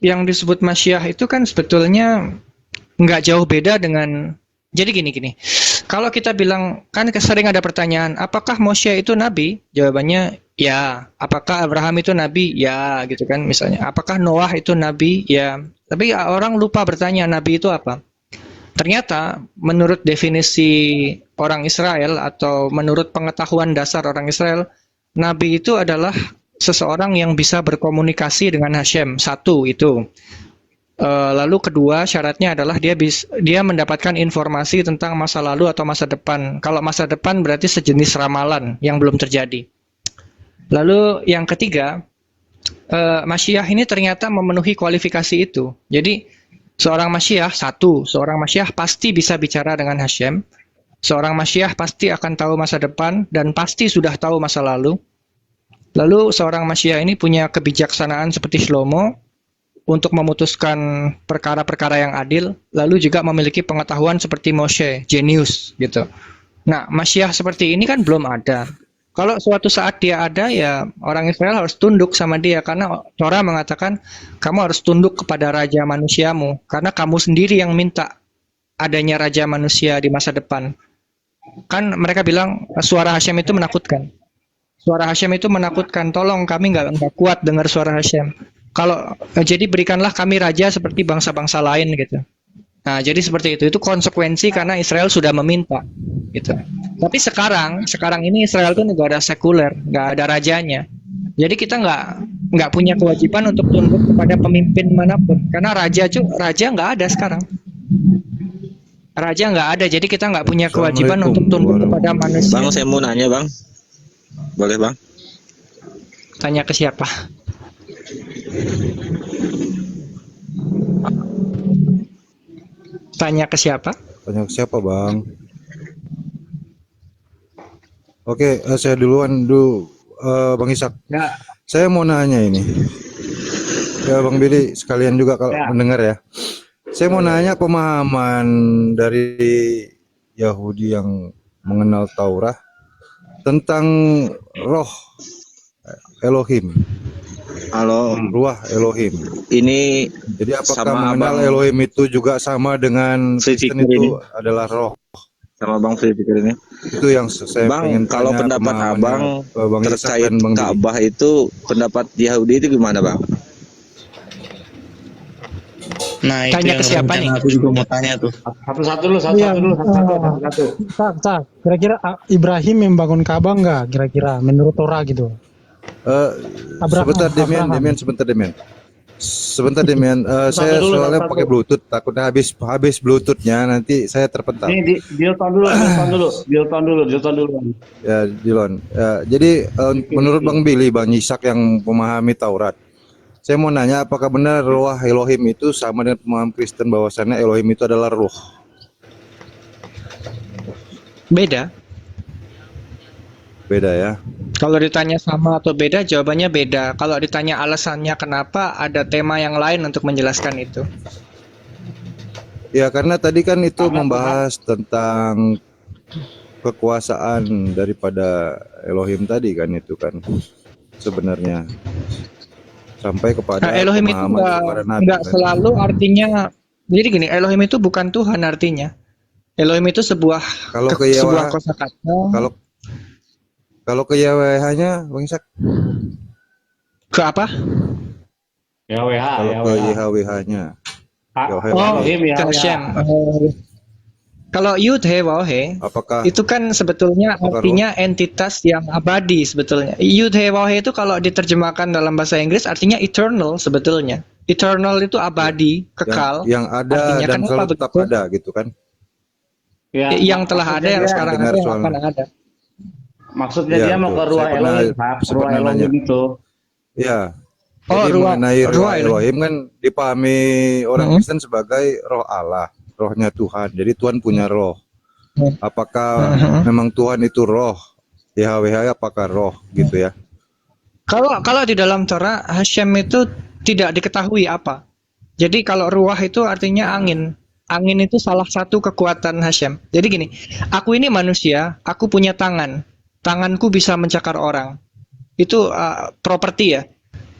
yang disebut Masyiah itu kan sebetulnya nggak jauh beda dengan, jadi gini. Kalau kita bilang, kan sering ada pertanyaan, apakah Moshe itu nabi? Jawabannya ya. Apakah Abraham itu nabi? Ya, gitu kan misalnya. Apakah Noah itu nabi? Ya. Tapi orang lupa bertanya, nabi itu apa? Ternyata menurut definisi orang Israel atau menurut pengetahuan dasar orang Israel, nabi itu adalah seseorang yang bisa berkomunikasi dengan Hashem. Satu itu. Lalu kedua syaratnya adalah dia mendapatkan informasi tentang masa lalu atau masa depan. Kalau masa depan berarti sejenis ramalan yang belum terjadi. Lalu yang ketiga, Masyiah ini ternyata memenuhi kualifikasi itu. Jadi seorang Masyiah pasti bisa bicara dengan Hashem. Seorang Masyiah pasti akan tahu masa depan dan pasti sudah tahu masa lalu. Lalu seorang Masyiah ini punya kebijaksanaan seperti Shlomo untuk memutuskan perkara-perkara yang adil, lalu juga memiliki pengetahuan seperti Moshe, jenius gitu. Nah, Masyiah seperti ini kan belum ada. Kalau suatu saat dia ada, ya orang Israel harus tunduk sama dia, karena Torah mengatakan kamu harus tunduk kepada raja manusiamu, karena kamu sendiri yang minta adanya raja manusia di masa depan. Kan mereka bilang suara Hashem itu menakutkan. Suara Hashem itu menakutkan, tolong kami nggak kuat dengar suara Hashem. Jadi berikanlah kami raja seperti bangsa-bangsa lain gitu. Nah, jadi seperti itu konsekuensi karena Israel sudah meminta gitu. Tapi sekarang ini Israel itu negara sekuler, nggak ada rajanya. Jadi kita nggak punya kewajiban untuk tunduk kepada pemimpin manapun, karena raja nggak ada sekarang. Raja nggak ada, jadi kita nggak punya kewajiban untuk tunduk kepada manusia. Bang, saya mau nanya, Bang. Boleh, Bang? Tanya ke siapa? Tanya ke siapa? Tanya ke siapa, Bang? Oke, saya duluan dulu, Bang Ishak. Ya. Saya mau nanya ini. Ya, Bang Billy, sekalian juga kalau mendengar ya. Saya mau nanya pemahaman dari Yahudi yang mengenal Taurat tentang roh Elohim. Halo, Ruah Elohim. ini Jadi apakah sama mengenal Abang Elohim itu juga sama dengan Kristen Fikir itu ini. adalah roh? sama Bang Fikir ini. Itu yang saya Bang, pengen kalau tanya pendapat pemahamannya, Abang Bang Ishak terkait dan Bang Billy. Ka'bah itu, pendapat Yahudi itu gimana, Bang? Nah, tanya ke siapa nih? Aku juga mau tanya tuh. Satu-satu dulu, Iya, satu-satu. Kira-kira Ibrahim membangun Ka'bah nggak? Kira-kira menurut Torah gitu. Sebentar Demian. Sebentar Demian. Saya dulu, soalnya satu. pakai Bluetooth, takutnya habis Bluetoothnya nanti saya terpental. Ini Dilton dulu. Ya, Dilon. Jadi menurut Bang Billy, Bang Ishak yang memahami Taurat, saya mau nanya apakah benar ruah Elohim itu sama dengan pemahaman Kristen bahwasannya Elohim itu adalah ruh? Beda. Beda ya. Kalau ditanya sama atau beda, jawabannya beda. Kalau ditanya alasannya kenapa, ada tema yang lain untuk menjelaskan itu. Ya karena tadi kan itu Karena membahas tentang kekuasaan daripada Elohim tadi kan, itu kan sebenarnya sampai Nah, kepada Elohim itu pemahaman daripada Nabi nggak kan. selalu artinya. Jadi gini, Elohim itu bukan Tuhan artinya. Elohim itu sebuah Kalau ke sebuah Yahweh, kosakata. kalau ke YHWH-nya Bang Isak, Ke apa? YHWH, kalau ke YHWH. YHWH-nya, Oh, Elohim, ke YHWH. Hashem. Kalau Yud He Waw He apakah itu kan sebetulnya apakah roh? artinya entitas yang abadi sebetulnya. Yud He Waw He itu kalau diterjemahkan dalam bahasa Inggris artinya eternal sebetulnya. Eternal itu abadi, kekal. yang ada Artinya dan kenapa selalu tetap begitu? ada gitu kan? Ya, Yang telah ada, maksudnya yang dia, sekarang dengar ada, yang soal- akan ada. maksudnya Iya, dia mau betul. ke ruah Saya pernah- Elohim, Pak. saya Ruah pernah Elohim nanya. itu. Ya. Oh, Jadi ruah- mengenai ruah ruah Elohim. Elohim kan dipahami orang Mhm. Kristen sebagai roh Allah, rohnya Tuhan. Jadi Tuhan punya roh. Mhm. Apakah Mhm. memang Tuhan itu roh? YHWH apakah roh gitu ya? Kalau di dalam Torah Hashem itu tidak diketahui apa. Jadi kalau ruah itu artinya angin. Angin itu salah satu kekuatan Hashem. Jadi gini, aku ini manusia, aku punya tangan. Tanganku bisa mencakar orang. Itu properti ya.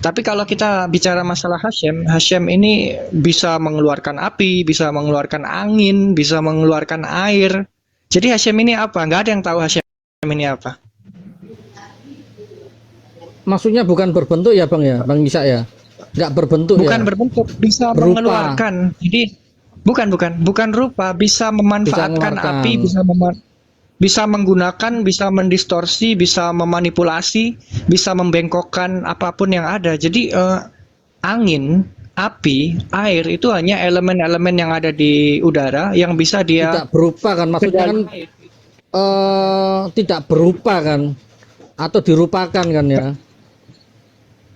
Tapi kalau kita bicara masalah Hashem, Hashem ini bisa mengeluarkan api, bisa mengeluarkan angin, bisa mengeluarkan air. Jadi Hashem ini apa? Nggak ada yang tahu Hashem ini apa. Maksudnya bukan berbentuk ya Bang ya, Bang Isa ya? Nggak berbentuk Bukan ya? berbentuk, bisa Berupa. mengeluarkan. Jadi bukan rupa, bisa memanfaatkan mengeluarkan. api, bisa menggunakan, bisa mendistorsi, bisa memanipulasi, bisa membengkokkan apapun yang ada. Jadi angin, api, air itu hanya elemen-elemen yang ada di udara yang bisa dia Tidak berupa kan? Maksudnya kan tidak berupa kan? Atau dirupakan kan ya?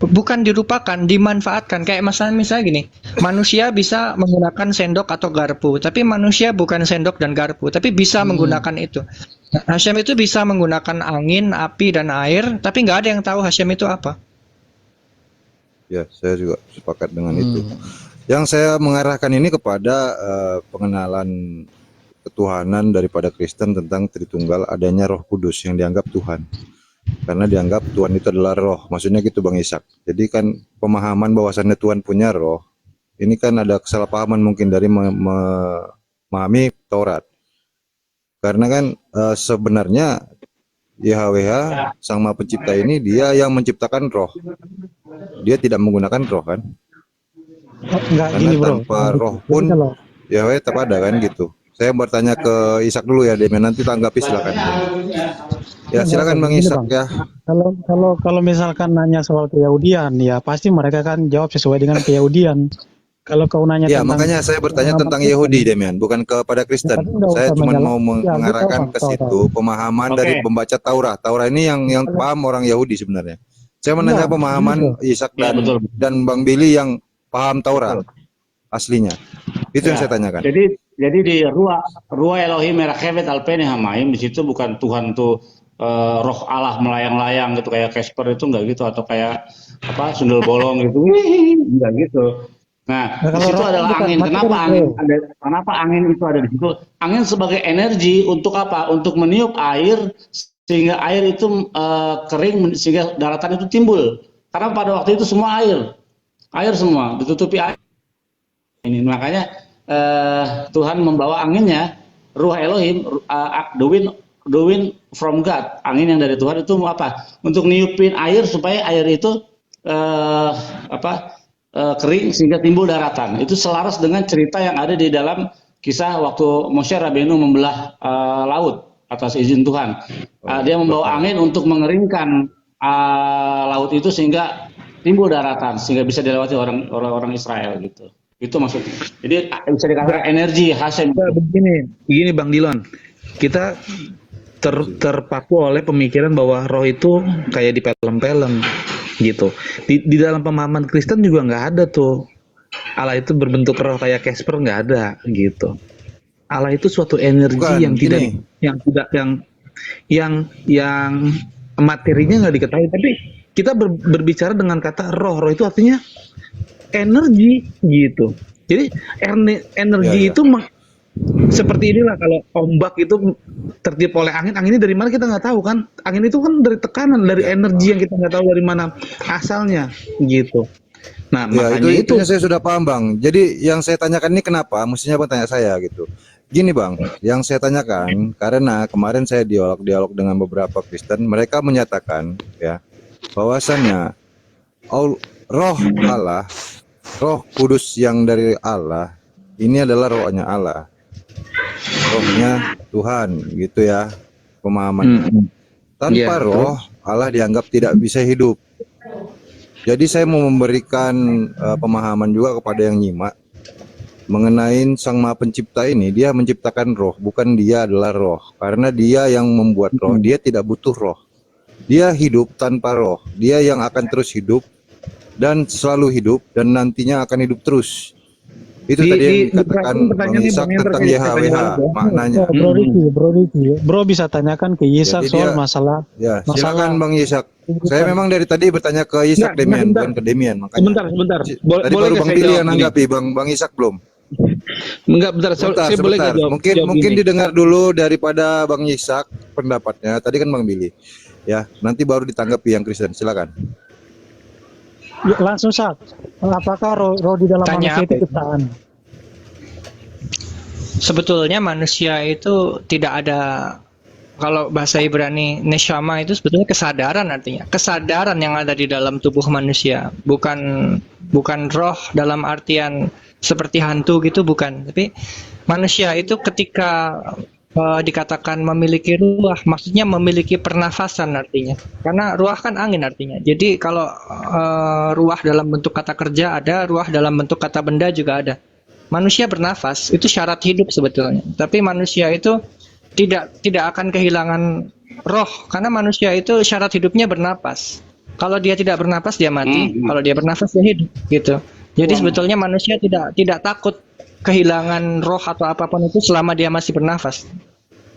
bukan dirupakan, dimanfaatkan. Kayak misalnya gini, manusia bisa menggunakan sendok atau garpu, tapi manusia bukan sendok dan garpu, tapi bisa menggunakan itu. Nah, Hashem itu bisa menggunakan angin, api, dan air, tapi nggak ada yang tahu Hashem itu apa. Ya, saya juga sepakat dengan itu. Yang saya mengarahkan ini kepada pengenalan ketuhanan daripada Kristen tentang Tritunggal, adanya Roh Kudus yang dianggap Tuhan. Karena dianggap Tuhan itu adalah roh, maksudnya gitu Bang Ishak. Jadi kan pemahaman bahwasannya Tuhan punya roh, ini kan ada kesalahpahaman mungkin dari memahami Taurat. Karena kan sebenarnya YHWH Sang Maha Pencipta ini dia yang menciptakan roh. Dia tidak menggunakan roh kan? Enggak Karena gini bro. tanpa roh pun Jadi kalau YHWH tetap ada kan gitu. Saya bertanya ke Ishak dulu ya, Demian, nanti tanggapi silakan. Ya silakan Bang Gini, Ishak Bang. ya. kalau misalkan nanya soal keyahudian, ya pasti mereka kan jawab sesuai dengan keyahudian. Kalau kau nanya Ya, tentang makanya saya bertanya tentang Yahudi, Demian, bukan kepada Kristen. tapi nggak Saya usah cuma menyalah- mau Ya, mengarahkan tahu, ke tahu, situ pemahaman Oke. dari pembaca Taurat. Taurat ini yang paham orang Yahudi sebenarnya. Saya menanya Ya, pemahaman Ishak Ya, dan betul. Bang Billy yang paham Taurat aslinya. Itu yang Ya, saya tanyakan. Jadi di ruah Elohim Merakhevet Alpene Hamaim, di situ bukan Tuhan tuh roh Allah melayang-layang gitu kayak Casper itu enggak gitu, atau kayak apa sundel bolong gitu. Enggak gitu. Nah, Nah, di kalau situ roh adalah bukan, angin. tapi Kenapa kan angin roh. ada? Kenapa angin itu ada di situ? Angin sebagai energi untuk apa? Untuk meniup air sehingga air itu kering sehingga daratan itu timbul. Karena pada waktu itu semua air semua ditutupi air. Ini makanya Tuhan membawa anginnya, ruah Elohim, the wind from God, angin yang dari Tuhan itu mau apa? Untuk niupin air supaya air itu kering sehingga timbul daratan. Itu selaras dengan cerita yang ada di dalam kisah waktu Moshe Rabbeinu membelah laut atas izin Tuhan. Dia membawa angin untuk mengeringkan laut itu sehingga timbul daratan, sehingga bisa dilewati orang Israel gitu. Itu maksudnya. Jadi bisa dikatakan energi Hashem. Begini Bang Dilon, kita terpaku oleh pemikiran bahwa roh itu kayak di film-film gitu. Di dalam pemahaman Kristen juga nggak ada tuh Allah itu berbentuk roh kayak Casper, nggak ada gitu. Allah itu suatu energi Bukan, yang tidak gini. yang materinya nggak diketahui, tapi kita berbicara dengan kata roh. Roh itu artinya energi gitu. Jadi energi Ya, ya. itu seperti inilah, kalau ombak itu tertiup oleh angin, anginnya dari mana kita nggak tahu kan? Angin itu kan dari tekanan, dari energi yang kita nggak tahu dari mana asalnya gitu. Nah, Ya, makanya itu. itunya saya sudah paham, Bang. Jadi yang saya tanyakan ini kenapa? Mestinya Bang tanya saya gitu. Gini, Bang, yang saya tanyakan karena kemarin saya dialog dengan beberapa Kristen, mereka menyatakan ya bahwasannya roh Allah, roh kudus yang dari Allah, ini adalah rohnya Allah. Rohnya Tuhan gitu ya, pemahamannya. Tanpa Iya, roh, Allah dianggap tidak bisa hidup. Jadi saya mau memberikan pemahaman juga kepada yang nyimak mengenai Sang Maha Pencipta ini. Dia menciptakan roh, bukan dia adalah roh. Karena dia yang membuat roh, dia tidak butuh roh. Dia hidup tanpa roh. Dia yang akan terus hidup dan selalu hidup dan nantinya akan hidup terus. Itu tadi yang dikatakan Bang Ishak tentang YHWH maknanya. Bro Riki, bro bisa tanyakan ke Ishak Jadi soal dia- masalah. Ya, Masalah- silakan Bang Ishak. Saya memang dari tadi bertanya ke Ishak Enggak, Demian, bentar. bukan ke Demian, makanya. Sebentar. Tadi Boleh baru nggak Bang saya Billy jawab yang ini? nanggapi, Bang Ishak belum. Enggak, bentar. Sebentar, Saya boleh nggak sebentar. jawab? Mungkin ini? didengar dulu daripada Bang Ishak pendapatnya. Tadi kan Bang Billy. Ya, nanti baru ditanggapi yang Kristen. Silakan. Ya, langsung Sak. Apakah roh di dalam Tanya manusia apa itu ciptaan? Sebetulnya manusia itu tidak ada, kalau bahasa Ibrani neshama itu sebetulnya kesadaran, artinya kesadaran yang ada di dalam tubuh manusia, bukan roh dalam artian seperti hantu gitu, bukan. Tapi manusia itu ketika dikatakan memiliki ruah, maksudnya memiliki pernafasan artinya. Karena ruah kan angin artinya. Jadi kalau ruah dalam bentuk kata kerja ada, ruah dalam bentuk kata benda juga ada. Manusia bernafas, itu syarat hidup sebetulnya. Tapi manusia itu tidak akan kehilangan roh, karena manusia itu syarat hidupnya bernapas. Kalau dia tidak bernapas dia mati, kalau dia bernafas dia hidup gitu. Jadi sebetulnya manusia tidak takut kehilangan roh atau apapun itu selama dia masih bernafas.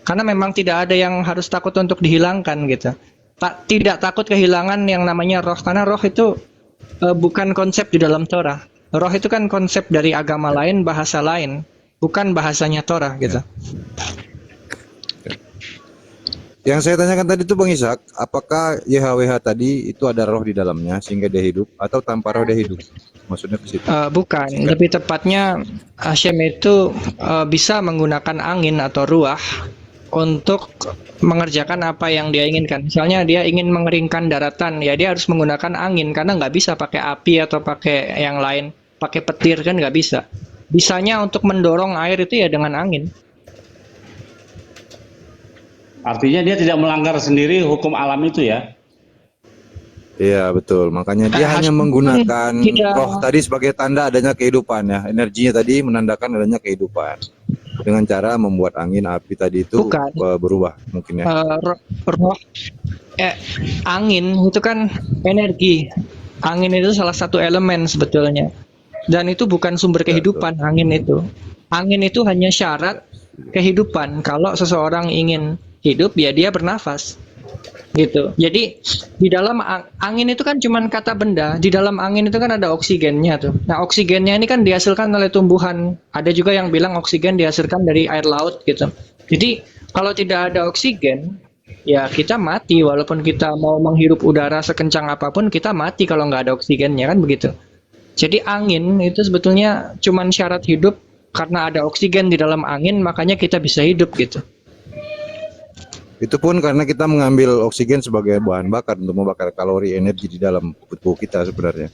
Karena memang tidak ada yang harus takut untuk dihilangkan gitu. Tidak takut kehilangan yang namanya roh, karena roh itu bukan konsep di dalam Torah. Roh itu kan konsep dari agama lain, bahasa lain, bukan bahasanya Torah gitu. Yang saya tanyakan tadi itu Bang Ishak, apakah YHWH tadi itu ada roh di dalamnya sehingga dia hidup atau tanpa roh dia hidup? Maksudnya ke situ. Bukan, lebih tepatnya Hashem itu bisa menggunakan angin atau ruah untuk mengerjakan apa yang dia inginkan. Misalnya dia ingin mengeringkan daratan, ya dia harus menggunakan angin, karena nggak bisa pakai api atau pakai yang lain, pakai petir kan nggak bisa. Bisanya untuk mendorong air itu ya dengan angin. Artinya dia tidak melanggar sendiri hukum alam itu ya. Iya betul, makanya dia hanya Hashem menggunakan tidak- roh tadi sebagai tanda adanya kehidupan ya. Energinya tadi menandakan adanya kehidupan. Dengan cara membuat angin api tadi itu Bukan. berubah mungkin ya. Roh angin itu kan energi. Angin itu salah satu elemen sebetulnya, dan itu bukan sumber kehidupan. Angin itu hanya syarat kehidupan. Kalau seseorang ingin hidup ya dia bernafas gitu. Jadi di dalam angin itu kan cuman kata benda. Di dalam angin itu kan ada oksigennya tuh. Nah, oksigennya ini kan dihasilkan oleh tumbuhan. Ada juga yang bilang oksigen dihasilkan dari air laut gitu. Jadi kalau tidak ada oksigen, ya kita mati. Walaupun kita mau menghirup udara sekencang apapun, kita mati kalau nggak ada oksigennya, kan begitu. Jadi angin itu sebetulnya cuman syarat hidup, karena ada oksigen di dalam angin makanya kita bisa hidup gitu. Itu pun karena kita mengambil oksigen sebagai bahan bakar untuk membakar kalori energi di dalam tubuh kita sebenarnya.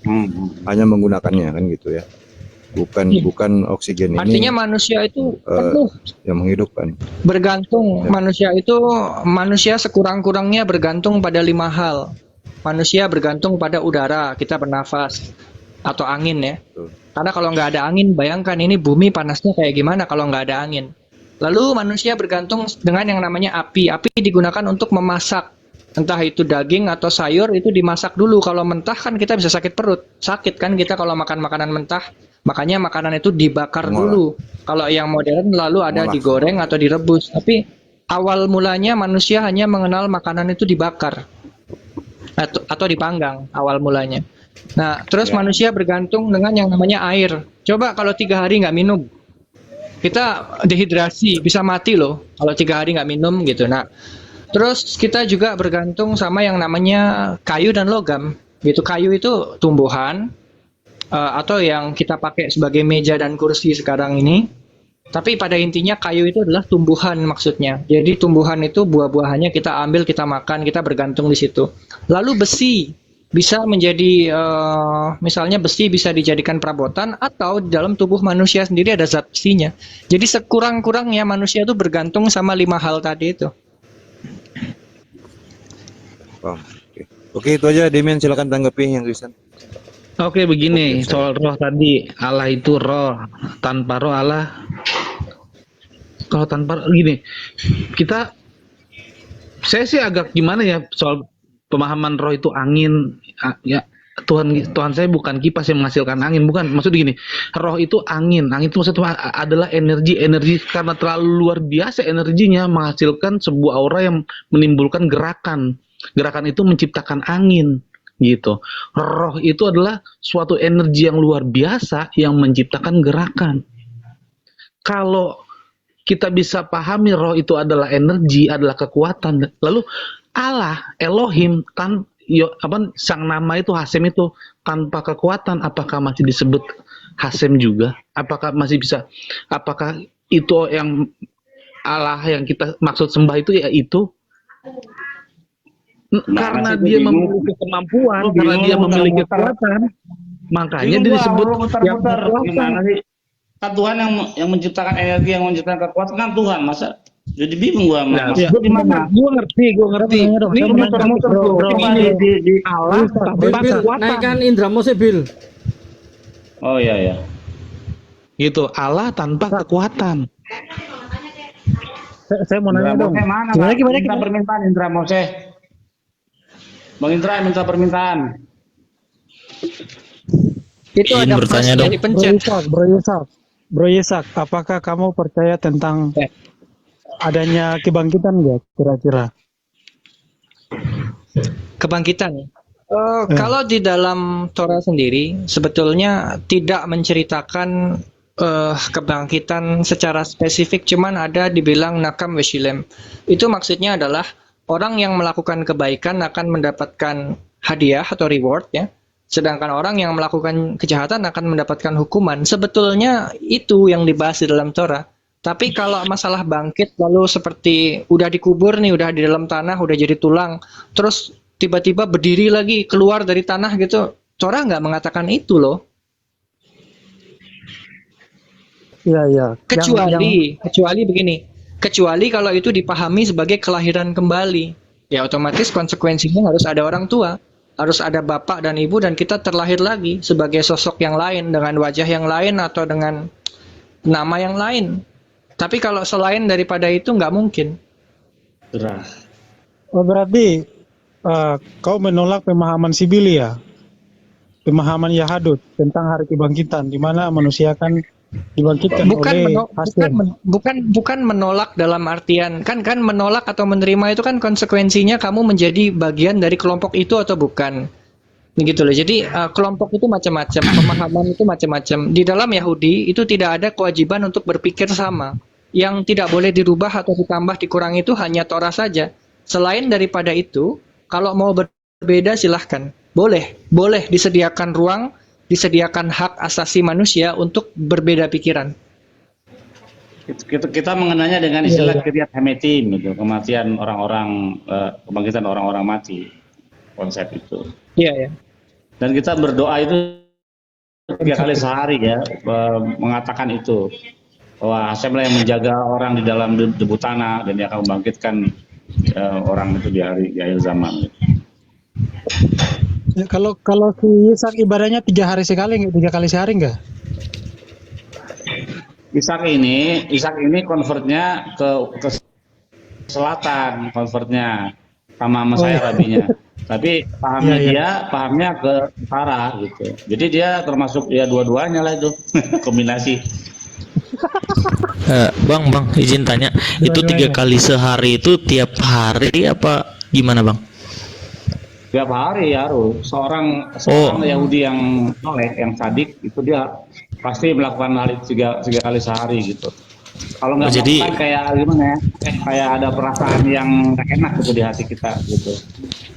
Hanya menggunakannya kan gitu ya. Bukan oksigen ini Artinya manusia itu penuh yang menghidupkan. bergantung. Manusia sekurang-kurangnya bergantung pada 5 hal. Manusia bergantung pada udara, kita bernafas, atau angin ya. Betul. Karena kalau nggak ada angin, bayangkan ini bumi panasnya kayak gimana kalau nggak ada angin. Lalu manusia bergantung dengan yang namanya api. Api digunakan untuk memasak. Entah itu daging atau sayur, itu dimasak dulu. Kalau mentah kan kita bisa sakit perut. Sakit kan kita kalau makan makanan mentah. Makanya makanan itu dibakar dulu. Kalau yang modern lalu ada digoreng atau direbus. Tapi awal mulanya manusia hanya mengenal makanan itu dibakar. atau dipanggang awal mulanya. Nah, terus manusia bergantung dengan yang namanya air. Coba kalau 3 hari nggak minum, kita dehidrasi, bisa mati loh kalau 3 hari nggak minum gitu. Nah, terus kita juga bergantung sama yang namanya kayu dan logam. Gitu, kayu itu tumbuhan atau yang kita pakai sebagai meja dan kursi sekarang ini. Tapi pada intinya kayu itu adalah tumbuhan maksudnya. Jadi tumbuhan itu buah-buahannya kita ambil, kita makan, kita bergantung di situ. Lalu besi bisa menjadi misalnya besi bisa dijadikan perabotan atau di dalam tubuh manusia sendiri ada zat besinya. Jadi sekurang-kurangnya manusia itu bergantung sama 5 hal tadi itu. Paham. Oke, itu aja. Demian, silakan tanggapi yang Kristen. Oke, begini soal roh tadi, Allah itu roh, tanpa roh Allah. Kalau tanpa gini, saya sih agak gimana ya soal pemahaman roh itu angin, ya Tuhan saya bukan kipas yang menghasilkan angin, bukan. Maksud gini, roh itu angin itu maksudnya adalah energi karena terlalu luar biasa energinya menghasilkan sebuah aura yang menimbulkan gerakan itu menciptakan angin gitu. Roh itu adalah suatu energi yang luar biasa yang menciptakan gerakan. Kalau kita bisa pahami roh itu adalah energi, adalah kekuatan, lalu Allah Elohim kan sang nama itu Hasem itu tanpa kekuatan, apakah masih disebut Hasem juga? Apakah masih bisa? Apakah itu yang Allah yang kita maksud sembah itu ya itu? Karena dia memiliki kemampuan, karena dia memiliki kekuatan, makanya dia disebut yang gimana sih? Kan Tuhan yang menciptakan energi, yang menciptakan kekuatan kan Tuhan. Masa jadi bingung gua sama. Ya, gua ngerti. Ini muter-muter di Allah tanpa kekuatan. Naikkan Indra Mosebil. Oh iya. Gitu, Allah tanpa kekuatan. Saya mau nanya dong. Gimana? Minta permintaan Indra Mose. Bang Indra minta permintaan. Itu ada bertanya plus dong. yang dipencet. Bro Yesak, apakah kamu percaya tentang adanya kebangkitan nggak kira-kira? Kebangkitan. Kalau di dalam Torah sendiri sebetulnya tidak menceritakan kebangkitan secara spesifik, cuman ada dibilang nakam weshilem. Itu maksudnya adalah orang yang melakukan kebaikan akan mendapatkan hadiah atau reward ya. Sedangkan orang yang melakukan kejahatan akan mendapatkan hukuman. Sebetulnya itu yang dibahas di dalam Torah. Tapi kalau masalah bangkit lalu seperti udah dikubur nih, udah di dalam tanah, udah jadi tulang, terus tiba-tiba berdiri lagi keluar dari tanah gitu, Torah nggak mengatakan itu loh. Iya. Kecuali begini. Kecuali kalau itu dipahami sebagai kelahiran kembali. Ya otomatis konsekuensinya harus ada orang tua. Harus ada bapak dan ibu dan kita terlahir lagi sebagai sosok yang lain dengan wajah yang lain atau dengan nama yang lain. Tapi kalau selain daripada itu nggak mungkin. Oh, berarti kau menolak pemahaman Sibili ya? Pemahaman Yahudut tentang hari kebangkitan di mana manusia kan dibangkitkan bukan menolak dalam artian kan menolak atau menerima itu kan konsekuensinya kamu menjadi bagian dari kelompok itu atau bukan begitu loh. Jadi kelompok itu macam-macam, pemahaman itu macam-macam. Di dalam Yahudi itu tidak ada kewajiban untuk berpikir sama. Yang tidak boleh dirubah atau ditambah dikurangi itu hanya Torah saja. Selain daripada itu, kalau mau berbeda silahkan, boleh disediakan ruang, disediakan hak asasi manusia untuk berbeda pikiran. Kita mengenanya dengan istilah Kiryat Hametim, gitu, kematian orang-orang, kebangkitan orang-orang mati, konsep itu. Iya. Dan kita berdoa itu 3 kali sehari ya, mengatakan itu bahwa Hasem lah yang menjaga orang di dalam debu tanah dan dia akan membangkitkan orang itu di akhir zaman. Ya, kalau si Ishak ibadahnya 3 hari sekali, 3 kali sehari enggak? Ishak ini konvertnya ke selatan, konvertnya sama saya rabinya. Tapi pahamnya pahamnya ke utara gitu. Jadi dia termasuk ya dua-duanya lah itu kombinasi. Bang, izin tanya, itu 3 kali sehari itu tiap hari apa gimana bang? Tiap hari harus seorang Yahudi yang soleh, yang sadik itu dia pasti melakukan hal itu tiga kali sehari gitu. Kalau nggak Jadi melakukan kayak gimana ya? Kayak ada perasaan yang nggak enak gitu di hati kita gitu.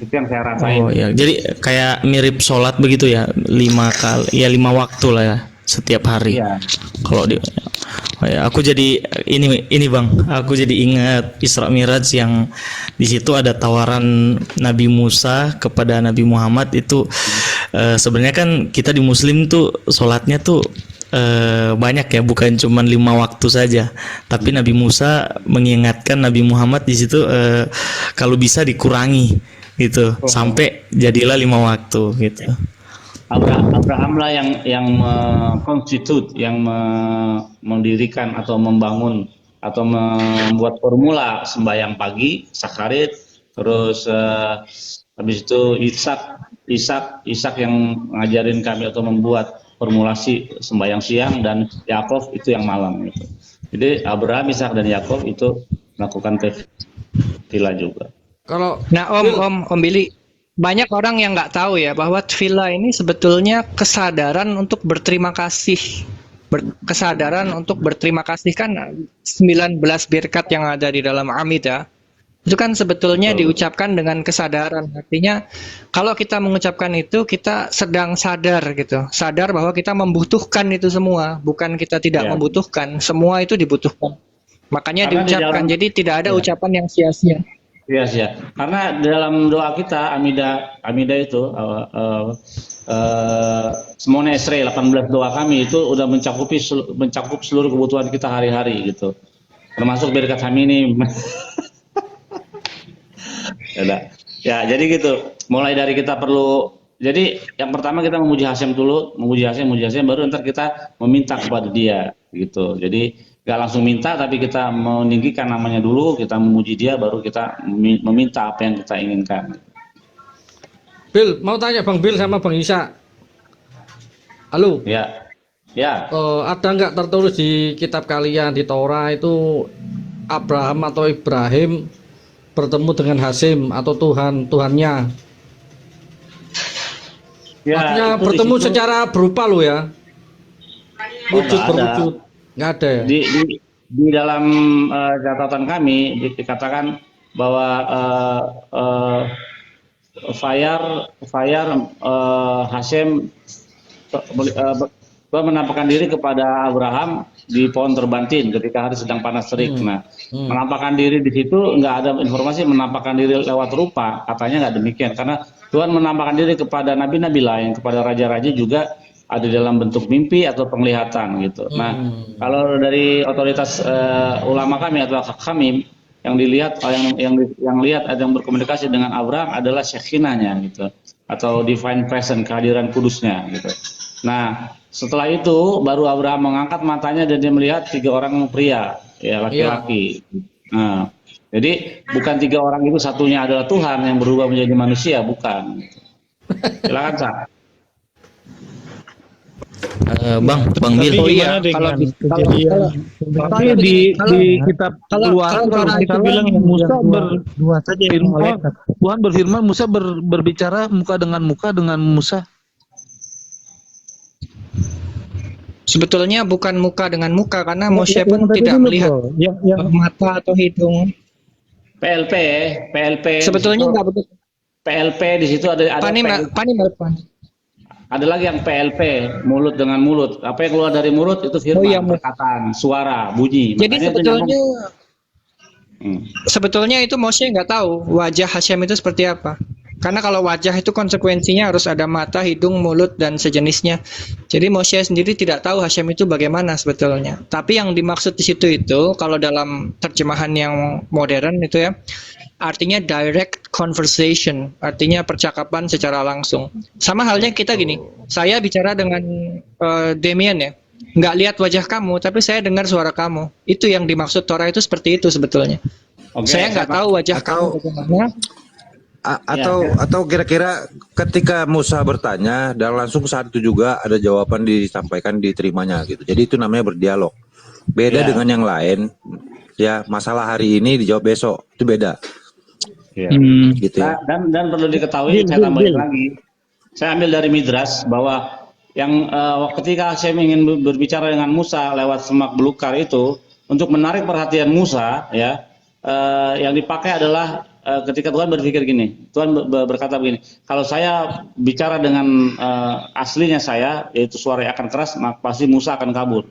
Itu yang saya rasain. oh ya, jadi kayak mirip sholat begitu ya, 5 kali, ya 5 waktu lah ya setiap hari. Iya. Kalau di, oh ya, aku jadi ini bang, aku jadi ingat Isra Miraj yang di situ ada tawaran Nabi Musa kepada Nabi Muhammad itu. Sebenarnya kan kita di Muslim tuh sholatnya tuh banyak ya, bukan cuma 5 waktu saja. Tapi Nabi Musa mengingatkan Nabi Muhammad di situ kalau bisa dikurangi gitu, sampai jadilah 5 waktu gitu. Abraham lah yang konstitut, yang mendirikan atau membangun atau membuat formula sembahyang pagi, Sakarit, terus habis itu Ishak yang ngajarin kami atau membuat formulasi sembahyang siang, dan Yakov itu yang malam gitu. Jadi Abraham, Ishak dan Yakov itu melakukan tefillah juga. Kalau Nah, Om Billy, banyak orang yang nggak tahu ya bahwa tefillah ini sebetulnya kesadaran untuk berterima kasih. Kesadaran untuk berterima kasih kan 19 birkat yang ada di dalam Amidah. Itu kan sebetulnya diucapkan dengan kesadaran. Artinya kalau kita mengucapkan itu, kita sedang sadar gitu. Sadar bahwa kita membutuhkan itu semua. Bukan kita tidak membutuhkan. Semua itu dibutuhkan. Makanya Karena diucapkan. Jadi tidak ada ucapan yang sia-sia. Iya. Karena dalam doa kita Amidah itu Semone Esrei 18 doa kami itu udah mencakup seluruh kebutuhan kita hari-hari gitu. Termasuk birkat Hamini. Ya, jadi gitu. Mulai dari kita perlu, jadi yang pertama kita memuji Hashem dulu, memuji Hashem, baru ntar kita meminta kepada Dia gitu. Jadi nggak langsung minta, tapi kita meninggikan namanya dulu, kita memuji Dia, baru kita meminta apa yang kita inginkan. Bill, mau tanya Bang Bill sama Bang Isa. Halo. Ya. Ada nggak tertulis di kitab kalian di Torah itu Abraham atau Ibrahim bertemu dengan Hashem atau Tuhannya? Ya, artinya itu bertemu disitu, secara berupa lo ya, wujud nggak ada. berwujud, nggak ada ya? Di dalam catatan kami dikatakan bahwa Hashem menampakkan diri kepada Abraham di pohon terbantin ketika hari sedang panas terik. Menampakkan diri di situ nggak ada informasi menampakkan diri lewat rupa, katanya nggak demikian, karena Tuhan menampakkan diri kepada nabi-nabi lain, kepada raja-raja juga ada dalam bentuk mimpi atau penglihatan gitu. Nah, kalau dari otoritas ulama kami atau kami yang dilihat, yang lihat ada yang berkomunikasi dengan Abraham adalah Shekinah-nya gitu, atau divine presence, kehadiran kudusnya gitu. Nah, setelah itu baru Abraham mengangkat matanya dan dia melihat 3 orang pria, ya laki-laki. Nah, jadi bukan 3 orang itu satunya adalah Tuhan yang berubah menjadi manusia, bukan. Silakan, Sa. Bang Bill. Oh iya, kalau Tapi di kitab Keluaran kalau nggak salah bilang dua saja yang malaikat. Tuhan berfirman Musa berbicara muka dengan Musa. sebetulnya bukan muka dengan muka, karena Moshe Yang pun tadi tidak dulu, melihat bro. Yang mata atau hidung. PLP. Sebetulnya nggak begitu. PLP di situ ada ada lagi yang PLP, mulut dengan mulut. Apa yang keluar dari mulut itu firman, perkataan, suara, bunyi. Jadi Makanya sebetulnya itu Moshe nggak tahu wajah Hashem itu seperti apa. Karena kalau wajah itu konsekuensinya harus ada mata, hidung, mulut, dan sejenisnya. Jadi Moshe sendiri tidak tahu Hashem itu bagaimana sebetulnya. Tapi yang dimaksud di situ itu, kalau dalam terjemahan yang modern itu ya, artinya direct conversation, artinya percakapan secara langsung. Sama halnya kita gini, saya bicara dengan Demian ya, nggak lihat wajah kamu, tapi saya dengar suara kamu. Itu yang dimaksud Torah itu seperti itu sebetulnya. Saya nggak tahu wajah kamu bagaimana. Atau kira-kira ketika Musa bertanya dan langsung saat itu juga ada jawaban disampaikan, diterimanya gitu. Jadi itu namanya berdialog. Beda dengan yang lain. Ya, masalah hari ini dijawab besok. Itu beda. Ya. gitu ya. Dan perlu diketahui, saya tambahin lagi. Saya ambil dari Midras bahwa yang ketika Hashem ingin berbicara dengan Musa lewat semak belukar itu untuk menarik perhatian Musa, ya, yang dipakai adalah ketika Tuhan berpikir gini, Tuhan berkata begini, kalau saya bicara dengan aslinya saya, yaitu suara yang akan keras, maka pasti Musa akan kabur.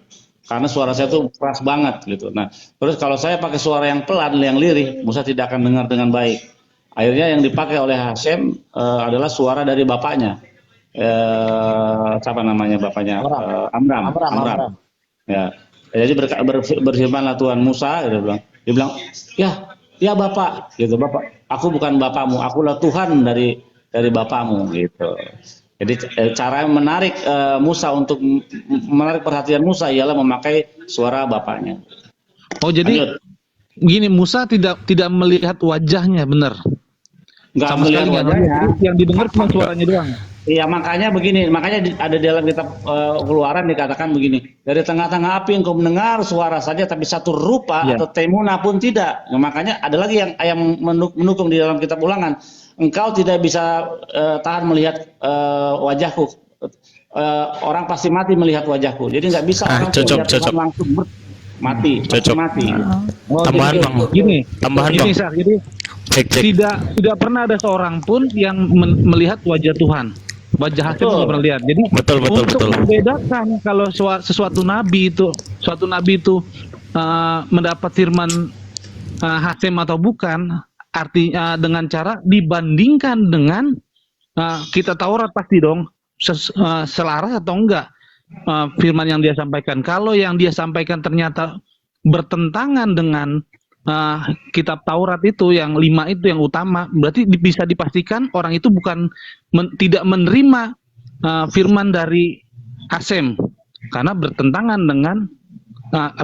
Karena suara saya itu keras banget gitu. Nah, terus kalau saya pakai suara yang pelan, yang lirih, Musa tidak akan dengar dengan baik. Akhirnya yang dipakai oleh Hashem adalah suara dari bapaknya. Siapa namanya bapaknya? Amram. Ya. Jadi berfirmanlah Tuhan Musa, dia bilang, ya Bapak, gitu Bapak. Aku bukan bapakmu, akulah Tuhan dari bapakmu, gitu. Jadi cara menarik Musa untuk menarik perhatian Musa ialah memakai suara bapaknya. Oh, jadi begini, Musa tidak melihat wajahnya, benar? Nggak Sama melihat sekali nggak wajahnya. yang didengar cuma suaranya doang. Iya, makanya begini, ada di dalam kitab Keluaran dikatakan begini, dari tengah-tengah api engkau mendengar suara saja, tapi satu rupa atau temuna pun tidak. Nah, makanya ada lagi yang mendukung di dalam kitab Ulangan, engkau tidak bisa tahan melihat wajahku. Orang pasti mati melihat wajahku, jadi nggak bisa orang melihat Tuhan langsung mati, mati. Tambahan Bang. Tambahan Bang. Jadi tidak pernah ada seorang pun yang melihat wajah Tuhan. Wajah Hashem nggak pernah lihat. Jadi untuk membedakan kalau suatu nabi itu mendapat firman Hashem atau bukan, artinya dengan cara dibandingkan dengan kita Taurat, pasti dong selaras atau enggak firman yang dia sampaikan. Kalau yang dia sampaikan ternyata bertentangan dengan kitab Taurat itu yang 5 itu yang utama, berarti bisa dipastikan orang itu bukan tidak menerima firman dari Hashem karena bertentangan dengan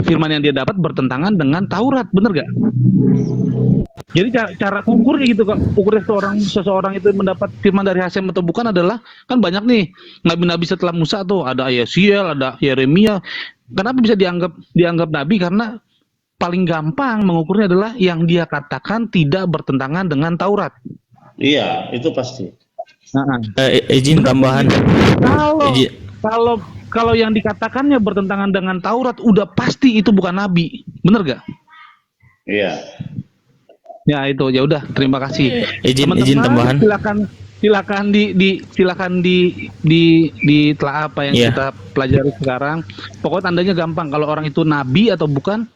firman yang dia dapat bertentangan dengan Taurat, bener gak? Jadi cara ukurnya gitu, kok ukurnya seseorang itu mendapat firman dari Hashem atau bukan adalah, kan banyak nih nabi-nabi setelah Musa tuh, ada Yesiel, ada Yeremia. Kenapa bisa dianggap nabi? Karena paling gampang mengukurnya adalah yang dia katakan tidak bertentangan dengan Taurat. Iya, itu pasti. Izin tambahan. Kalau yang dikatakannya bertentangan dengan Taurat, udah pasti itu bukan nabi, bener gak? Iya. Ya itu, ya udah, terima kasih. Izin tambahan. Silakan ditelaah apa yang kita pelajari sekarang. Pokoknya tandanya gampang kalau orang itu nabi atau bukan.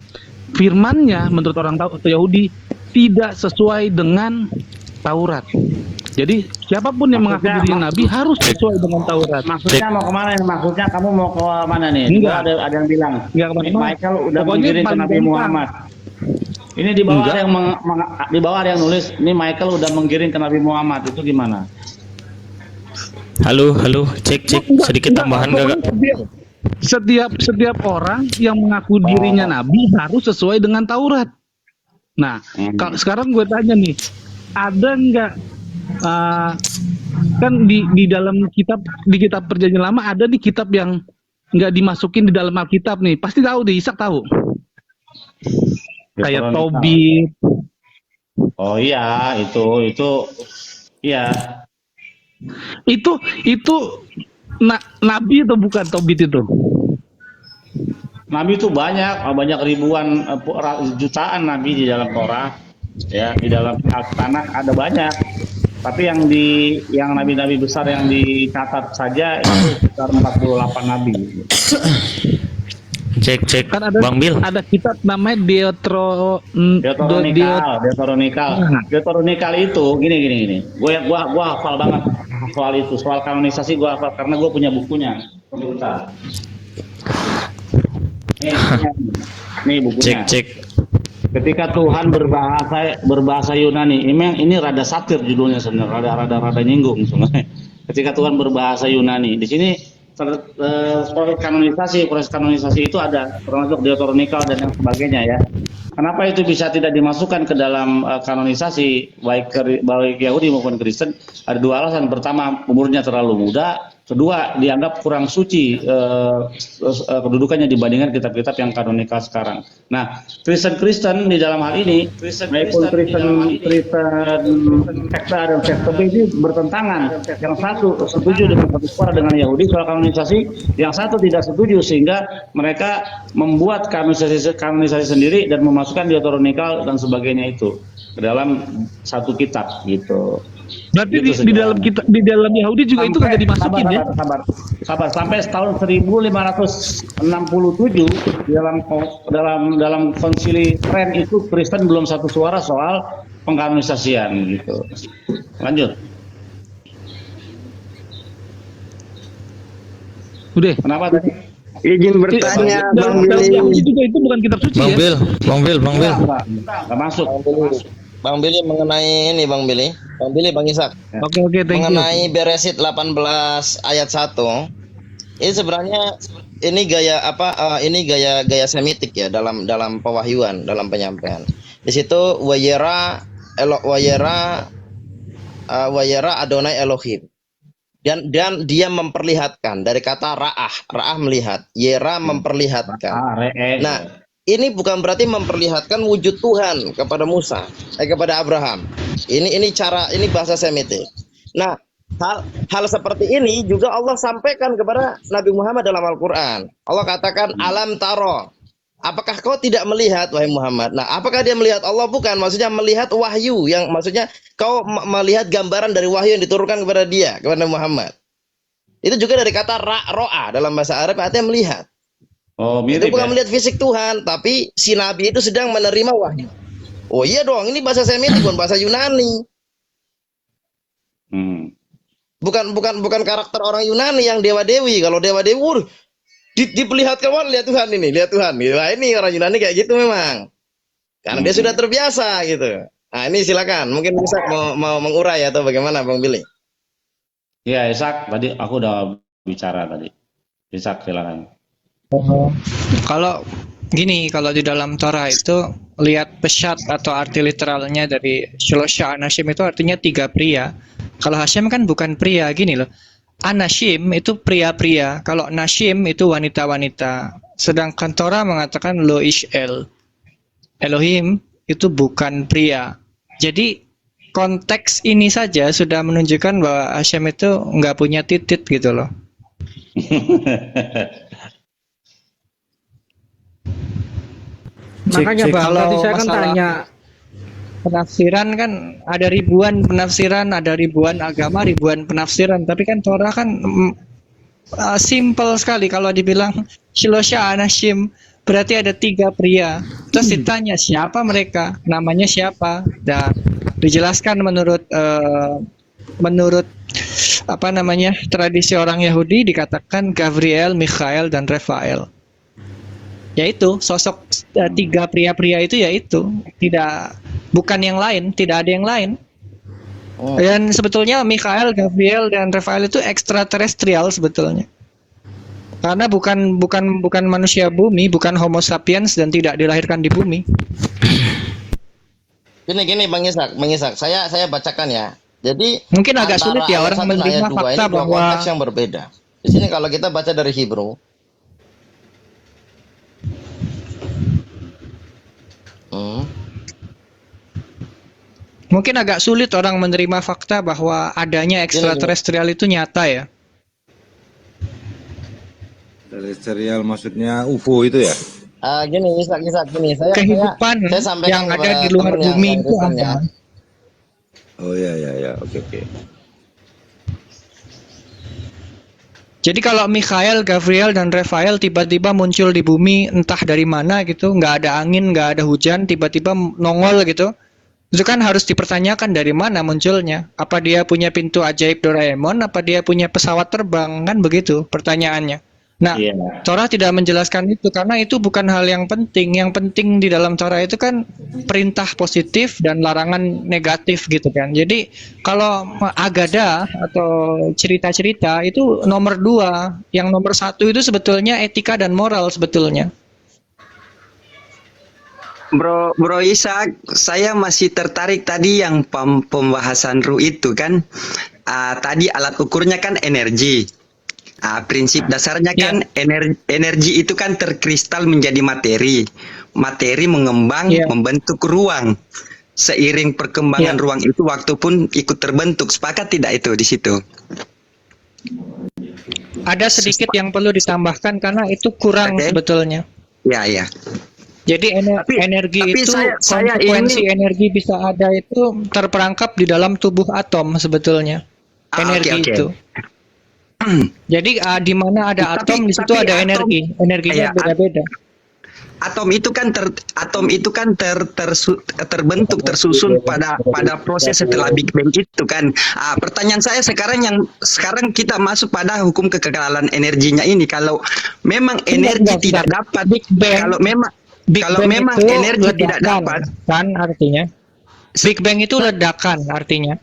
Firmannya menurut orang Yahudi tidak sesuai dengan Taurat. Jadi siapapun yang mengaku dirinya nabi harus sesuai dengan Taurat. Maksudnya mau kemana nih? Maksudnya kamu mau ke mana nih? Enggak. Ada yang bilang Michael udah menggiring ke Nabi Muhammad. Ini di bawah ada yang nulis, ini Michael udah menggiring ke Nabi Muhammad. Itu gimana? Halo, cek sedikit tambahan gak? Setiap orang yang mengaku dirinya nabi harus sesuai dengan Taurat. Nah, sekarang gue tanya nih, ada nggak kan di dalam di kitab Perjanjian Lama ada nih kitab yang nggak dimasukin di dalam Alkitab nih? Pasti tahu deh, Ishak tahu. Kayak Tobit. Oh iya, itu iya. Itu nabi atau bukan Tobit itu? Nabi itu banyak ribuan, jutaan nabi di dalam Torah, ya, di dalam Tanakh ada banyak. Tapi yang nabi-nabi besar yang dicatat saja itu sekitar 48 nabi. Cek kan ada, Bang Bil. Ada kitab namanya Deuteronikal itu gini. Gua hafal banget soal itu, soal kanonisasi gua hafal karena gua punya bukunya. Nih bukunya. Cek. Ketika Tuhan berbahasa Yunani, ini rada satir judulnya sebenarnya, rada nyinggung sebenarnya. Ketika Tuhan berbahasa Yunani, di sini proses kanonisasi itu ada, termasuk Deuteronikal dan yang sebagainya ya. Kenapa itu bisa tidak dimasukkan ke dalam kanonisasi baik Yahudi maupun Kristen? Ada dua alasan. Pertama, umurnya terlalu muda. Kedua, dianggap kurang suci kedudukannya dibandingkan kitab-kitab yang kanonikal sekarang. Nah, Kristen di dalam hal ini, maupun Kristen sekte dan sekte B ini bertentangan. Yang satu setuju dengan satu suara dengan Yahudi soal kanonisasi, yang satu tidak setuju, sehingga mereka membuat kanonisasi sendiri dan memasukkan Deuteronikal dan sebagainya itu ke dalam satu kitab gitu. Berarti Gitu di dalam di dalam Yahudi juga itu kagak dimasukin ya? Sabar. Sampai tahun 1567 dalam konsili Tren itu Kristen belum satu suara soal pengkanonisasian gitu. Lanjut. Udah. Kenapa tadi? Izin bertanya, Bang Dalam Billy. Yahudi juga itu bukan kitab suci ya? Bang Bil. Nggak masuk. Bang Billy mengenai ini Bang Billy, Bang Ishak. Oke, thank you. Mengenai Beresit 18 ayat 1. Ini sebenarnya ini gaya ini gaya semitik ya dalam pewahyuan, dalam penyampaian. Di situ wayera Adonai Elohim. Dan dia memperlihatkan dari kata ra'ah melihat, yera memperlihatkan. Nah, ini bukan berarti memperlihatkan wujud Tuhan kepada Musa, kepada Abraham. Ini bahasa Semitik. Nah, hal seperti ini juga Allah sampaikan kepada Nabi Muhammad dalam Al-Qur'an. Allah katakan alam taro. Apakah kau tidak melihat wahai Muhammad? Nah, apakah dia melihat Allah? Bukan, maksudnya melihat wahyu, yang maksudnya kau melihat gambaran dari wahyu yang diturunkan kepada dia, kepada Muhammad. Itu juga dari kata ro'a dalam bahasa Arab, artinya melihat. Oh, mirip itu bukan ya? melihat fisik Tuhan, tapi si Nabi itu sedang menerima wahyu. Oh iya dong, ini bahasa Semitik, bukan bahasa Yunani. Bukan karakter orang Yunani yang dewa-dewi. Kalau dewa-dewi, diperlihatkan, wah lihat Tuhan ini, lihat Tuhan. Wah, ini orang Yunani kayak gitu memang. Karena dia sudah terbiasa gitu. Nah, ini silakan. Mungkin bisa mau mengurai atau bagaimana Bang Billy? Iya, Ishak, tadi aku udah bicara tadi. Ishak, silakan. Kalau gini, kalau di dalam Torah itu lihat pesyat atau arti literalnya dari Shlosha Anashim itu artinya 3 pria. Kalau Hashem kan bukan pria, gini loh. Anashim itu pria-pria, kalau Nashim itu wanita-wanita. Sedangkan Torah mengatakan Lo Ish'el. Elohim itu bukan pria. Jadi konteks ini saja sudah menunjukkan bahwa Hashem itu nggak punya titik gitu loh. Makanya Bang, tadi saya kan tanya penafsiran kan ada ribuan penafsiran, ada ribuan agama, ribuan penafsiran. Tapi kan Torah kan simple sekali. Kalau dibilang Shlosha Anashim berarti ada 3 pria. Terus ditanya siapa mereka, namanya siapa, dan dijelaskan menurut apa namanya tradisi orang Yahudi dikatakan Gabriel, Mikhael, dan Rafael. Yaitu sosok 3 pria-pria itu, yaitu bukan yang lain, tidak ada yang lain. Dan sebetulnya Mikhael, Gabriel, dan Rafael itu ekstraterestrial sebetulnya. Karena bukan manusia bumi, bukan Homo sapiens, dan tidak dilahirkan di bumi. Gini Bang Ishak, saya bacakan ya. Jadi mungkin agak sulit ya orang menerima fakta bahwa konteks yang berbeda. Di sini kalau kita baca dari Hebrew, mungkin agak sulit orang menerima fakta bahwa adanya ekstraterestrial itu nyata ya. Terestrial maksudnya UFO itu ya? Gini Ishak gini, kehidupan saya sampaikan yang ada di luar bumi itu ada. Oh ya, oke. Jadi kalau Mikhael, Gabriel, dan Rafael tiba-tiba muncul di bumi entah dari mana gitu, nggak ada angin, nggak ada hujan, tiba-tiba nongol gitu, itu kan harus dipertanyakan dari mana munculnya. Apa dia punya pintu ajaib Doraemon, apa dia punya pesawat terbang, kan begitu pertanyaannya. Nah, Torah tidak menjelaskan itu karena itu bukan hal yang penting. Yang penting di dalam Torah itu kan perintah positif dan larangan negatif gitu kan. Jadi kalau agada atau cerita-cerita itu nomor 2. Yang nomor 1 itu sebetulnya etika dan moral sebetulnya. Bro Ishak, saya masih tertarik tadi yang pembahasan ruh itu kan. Tadi alat ukurnya kan energi. Prinsip dasarnya kan energi itu kan terkristal menjadi materi. Materi mengembang membentuk ruang. Seiring perkembangan ruang itu waktu pun ikut terbentuk. Sepakat tidak itu di situ? Ada sedikit yang perlu ditambahkan karena itu kurang sebetulnya. Ya. Jadi energi itu konsekuensi energi bisa ada itu terperangkap di dalam tubuh atom sebetulnya. Energi itu. Jadi di mana ada atom di situ ada energi. Energinya beda-beda. Atom itu kan terbentuk tersusun pada proses setelah Big Bang itu kan. Pertanyaan saya sekarang kita masuk pada hukum kekekalan energinya ini. Kalau memang energi tidak dapat, kalau memang energi tidak dapat, kan artinya Big Bang itu ledakan artinya.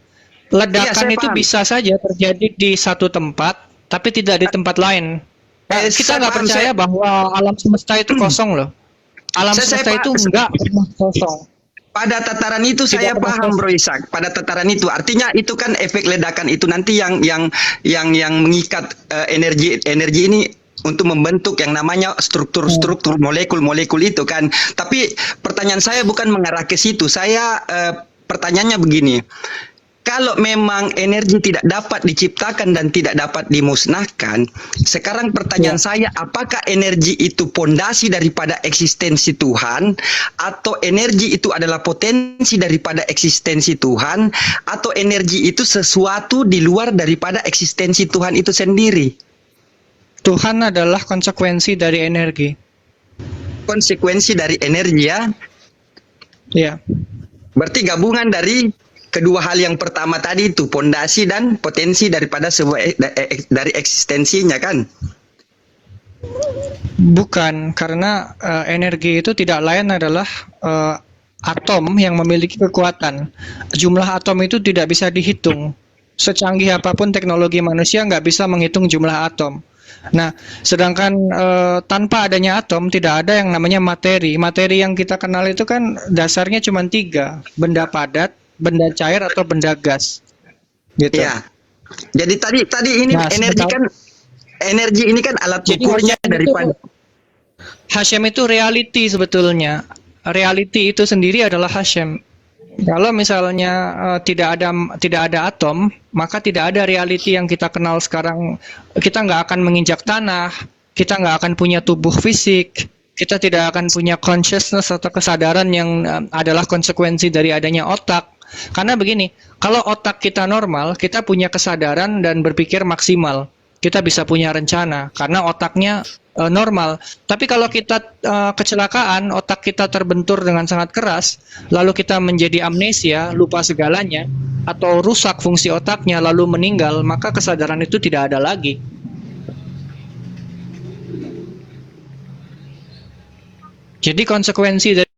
Ledakan itu bisa saja terjadi di satu tempat, tapi tidak di tempat lain. Kita nggak percaya bahwa alam semesta itu kosong loh. Alam semesta itu enggak pernah kosong. Pada tataran itu saya paham, Bro Ishak. Pada tataran itu, artinya itu kan efek ledakan itu nanti yang mengikat energi ini untuk membentuk yang namanya struktur molekul itu kan. Tapi pertanyaan saya bukan mengarah ke situ. Pertanyaannya begini. Kalau memang energi tidak dapat diciptakan dan tidak dapat dimusnahkan, sekarang pertanyaan saya, apakah energi itu pondasi daripada eksistensi Tuhan, atau energi itu adalah potensi daripada eksistensi Tuhan, atau energi itu sesuatu di luar daripada eksistensi Tuhan itu sendiri? Tuhan adalah konsekuensi dari energi. Konsekuensi dari energi ya? Iya. Berarti gabungan dari kedua hal yang pertama tadi itu, pondasi dan potensi daripada sebuah dari eksistensinya kan? Bukan, karena energi itu tidak lain adalah atom yang memiliki kekuatan. Jumlah atom itu tidak bisa dihitung. Secanggih apapun teknologi manusia nggak bisa menghitung jumlah atom. Nah, sedangkan tanpa adanya atom tidak ada yang namanya materi. Materi yang kita kenal itu kan dasarnya cuma 3, benda padat, benda cair atau benda gas, gitu. Ya. Jadi tadi ini energi ini kan alat ukurnya daripada Hashem itu reality sebetulnya. Reality itu sendiri adalah Hashem. Kalau misalnya tidak ada atom, maka tidak ada reality yang kita kenal sekarang. Kita nggak akan menginjak tanah, kita nggak akan punya tubuh fisik, kita tidak akan punya consciousness atau kesadaran yang adalah konsekuensi dari adanya otak. Karena begini, kalau otak kita normal, kita punya kesadaran dan berpikir maksimal. Kita bisa punya rencana karena otaknya normal. Tapi kalau kita kecelakaan, otak kita terbentur dengan sangat keras, lalu kita menjadi amnesia, lupa segalanya, atau rusak fungsi otaknya lalu meninggal, maka kesadaran itu tidak ada lagi. Jadi konsekuensi dari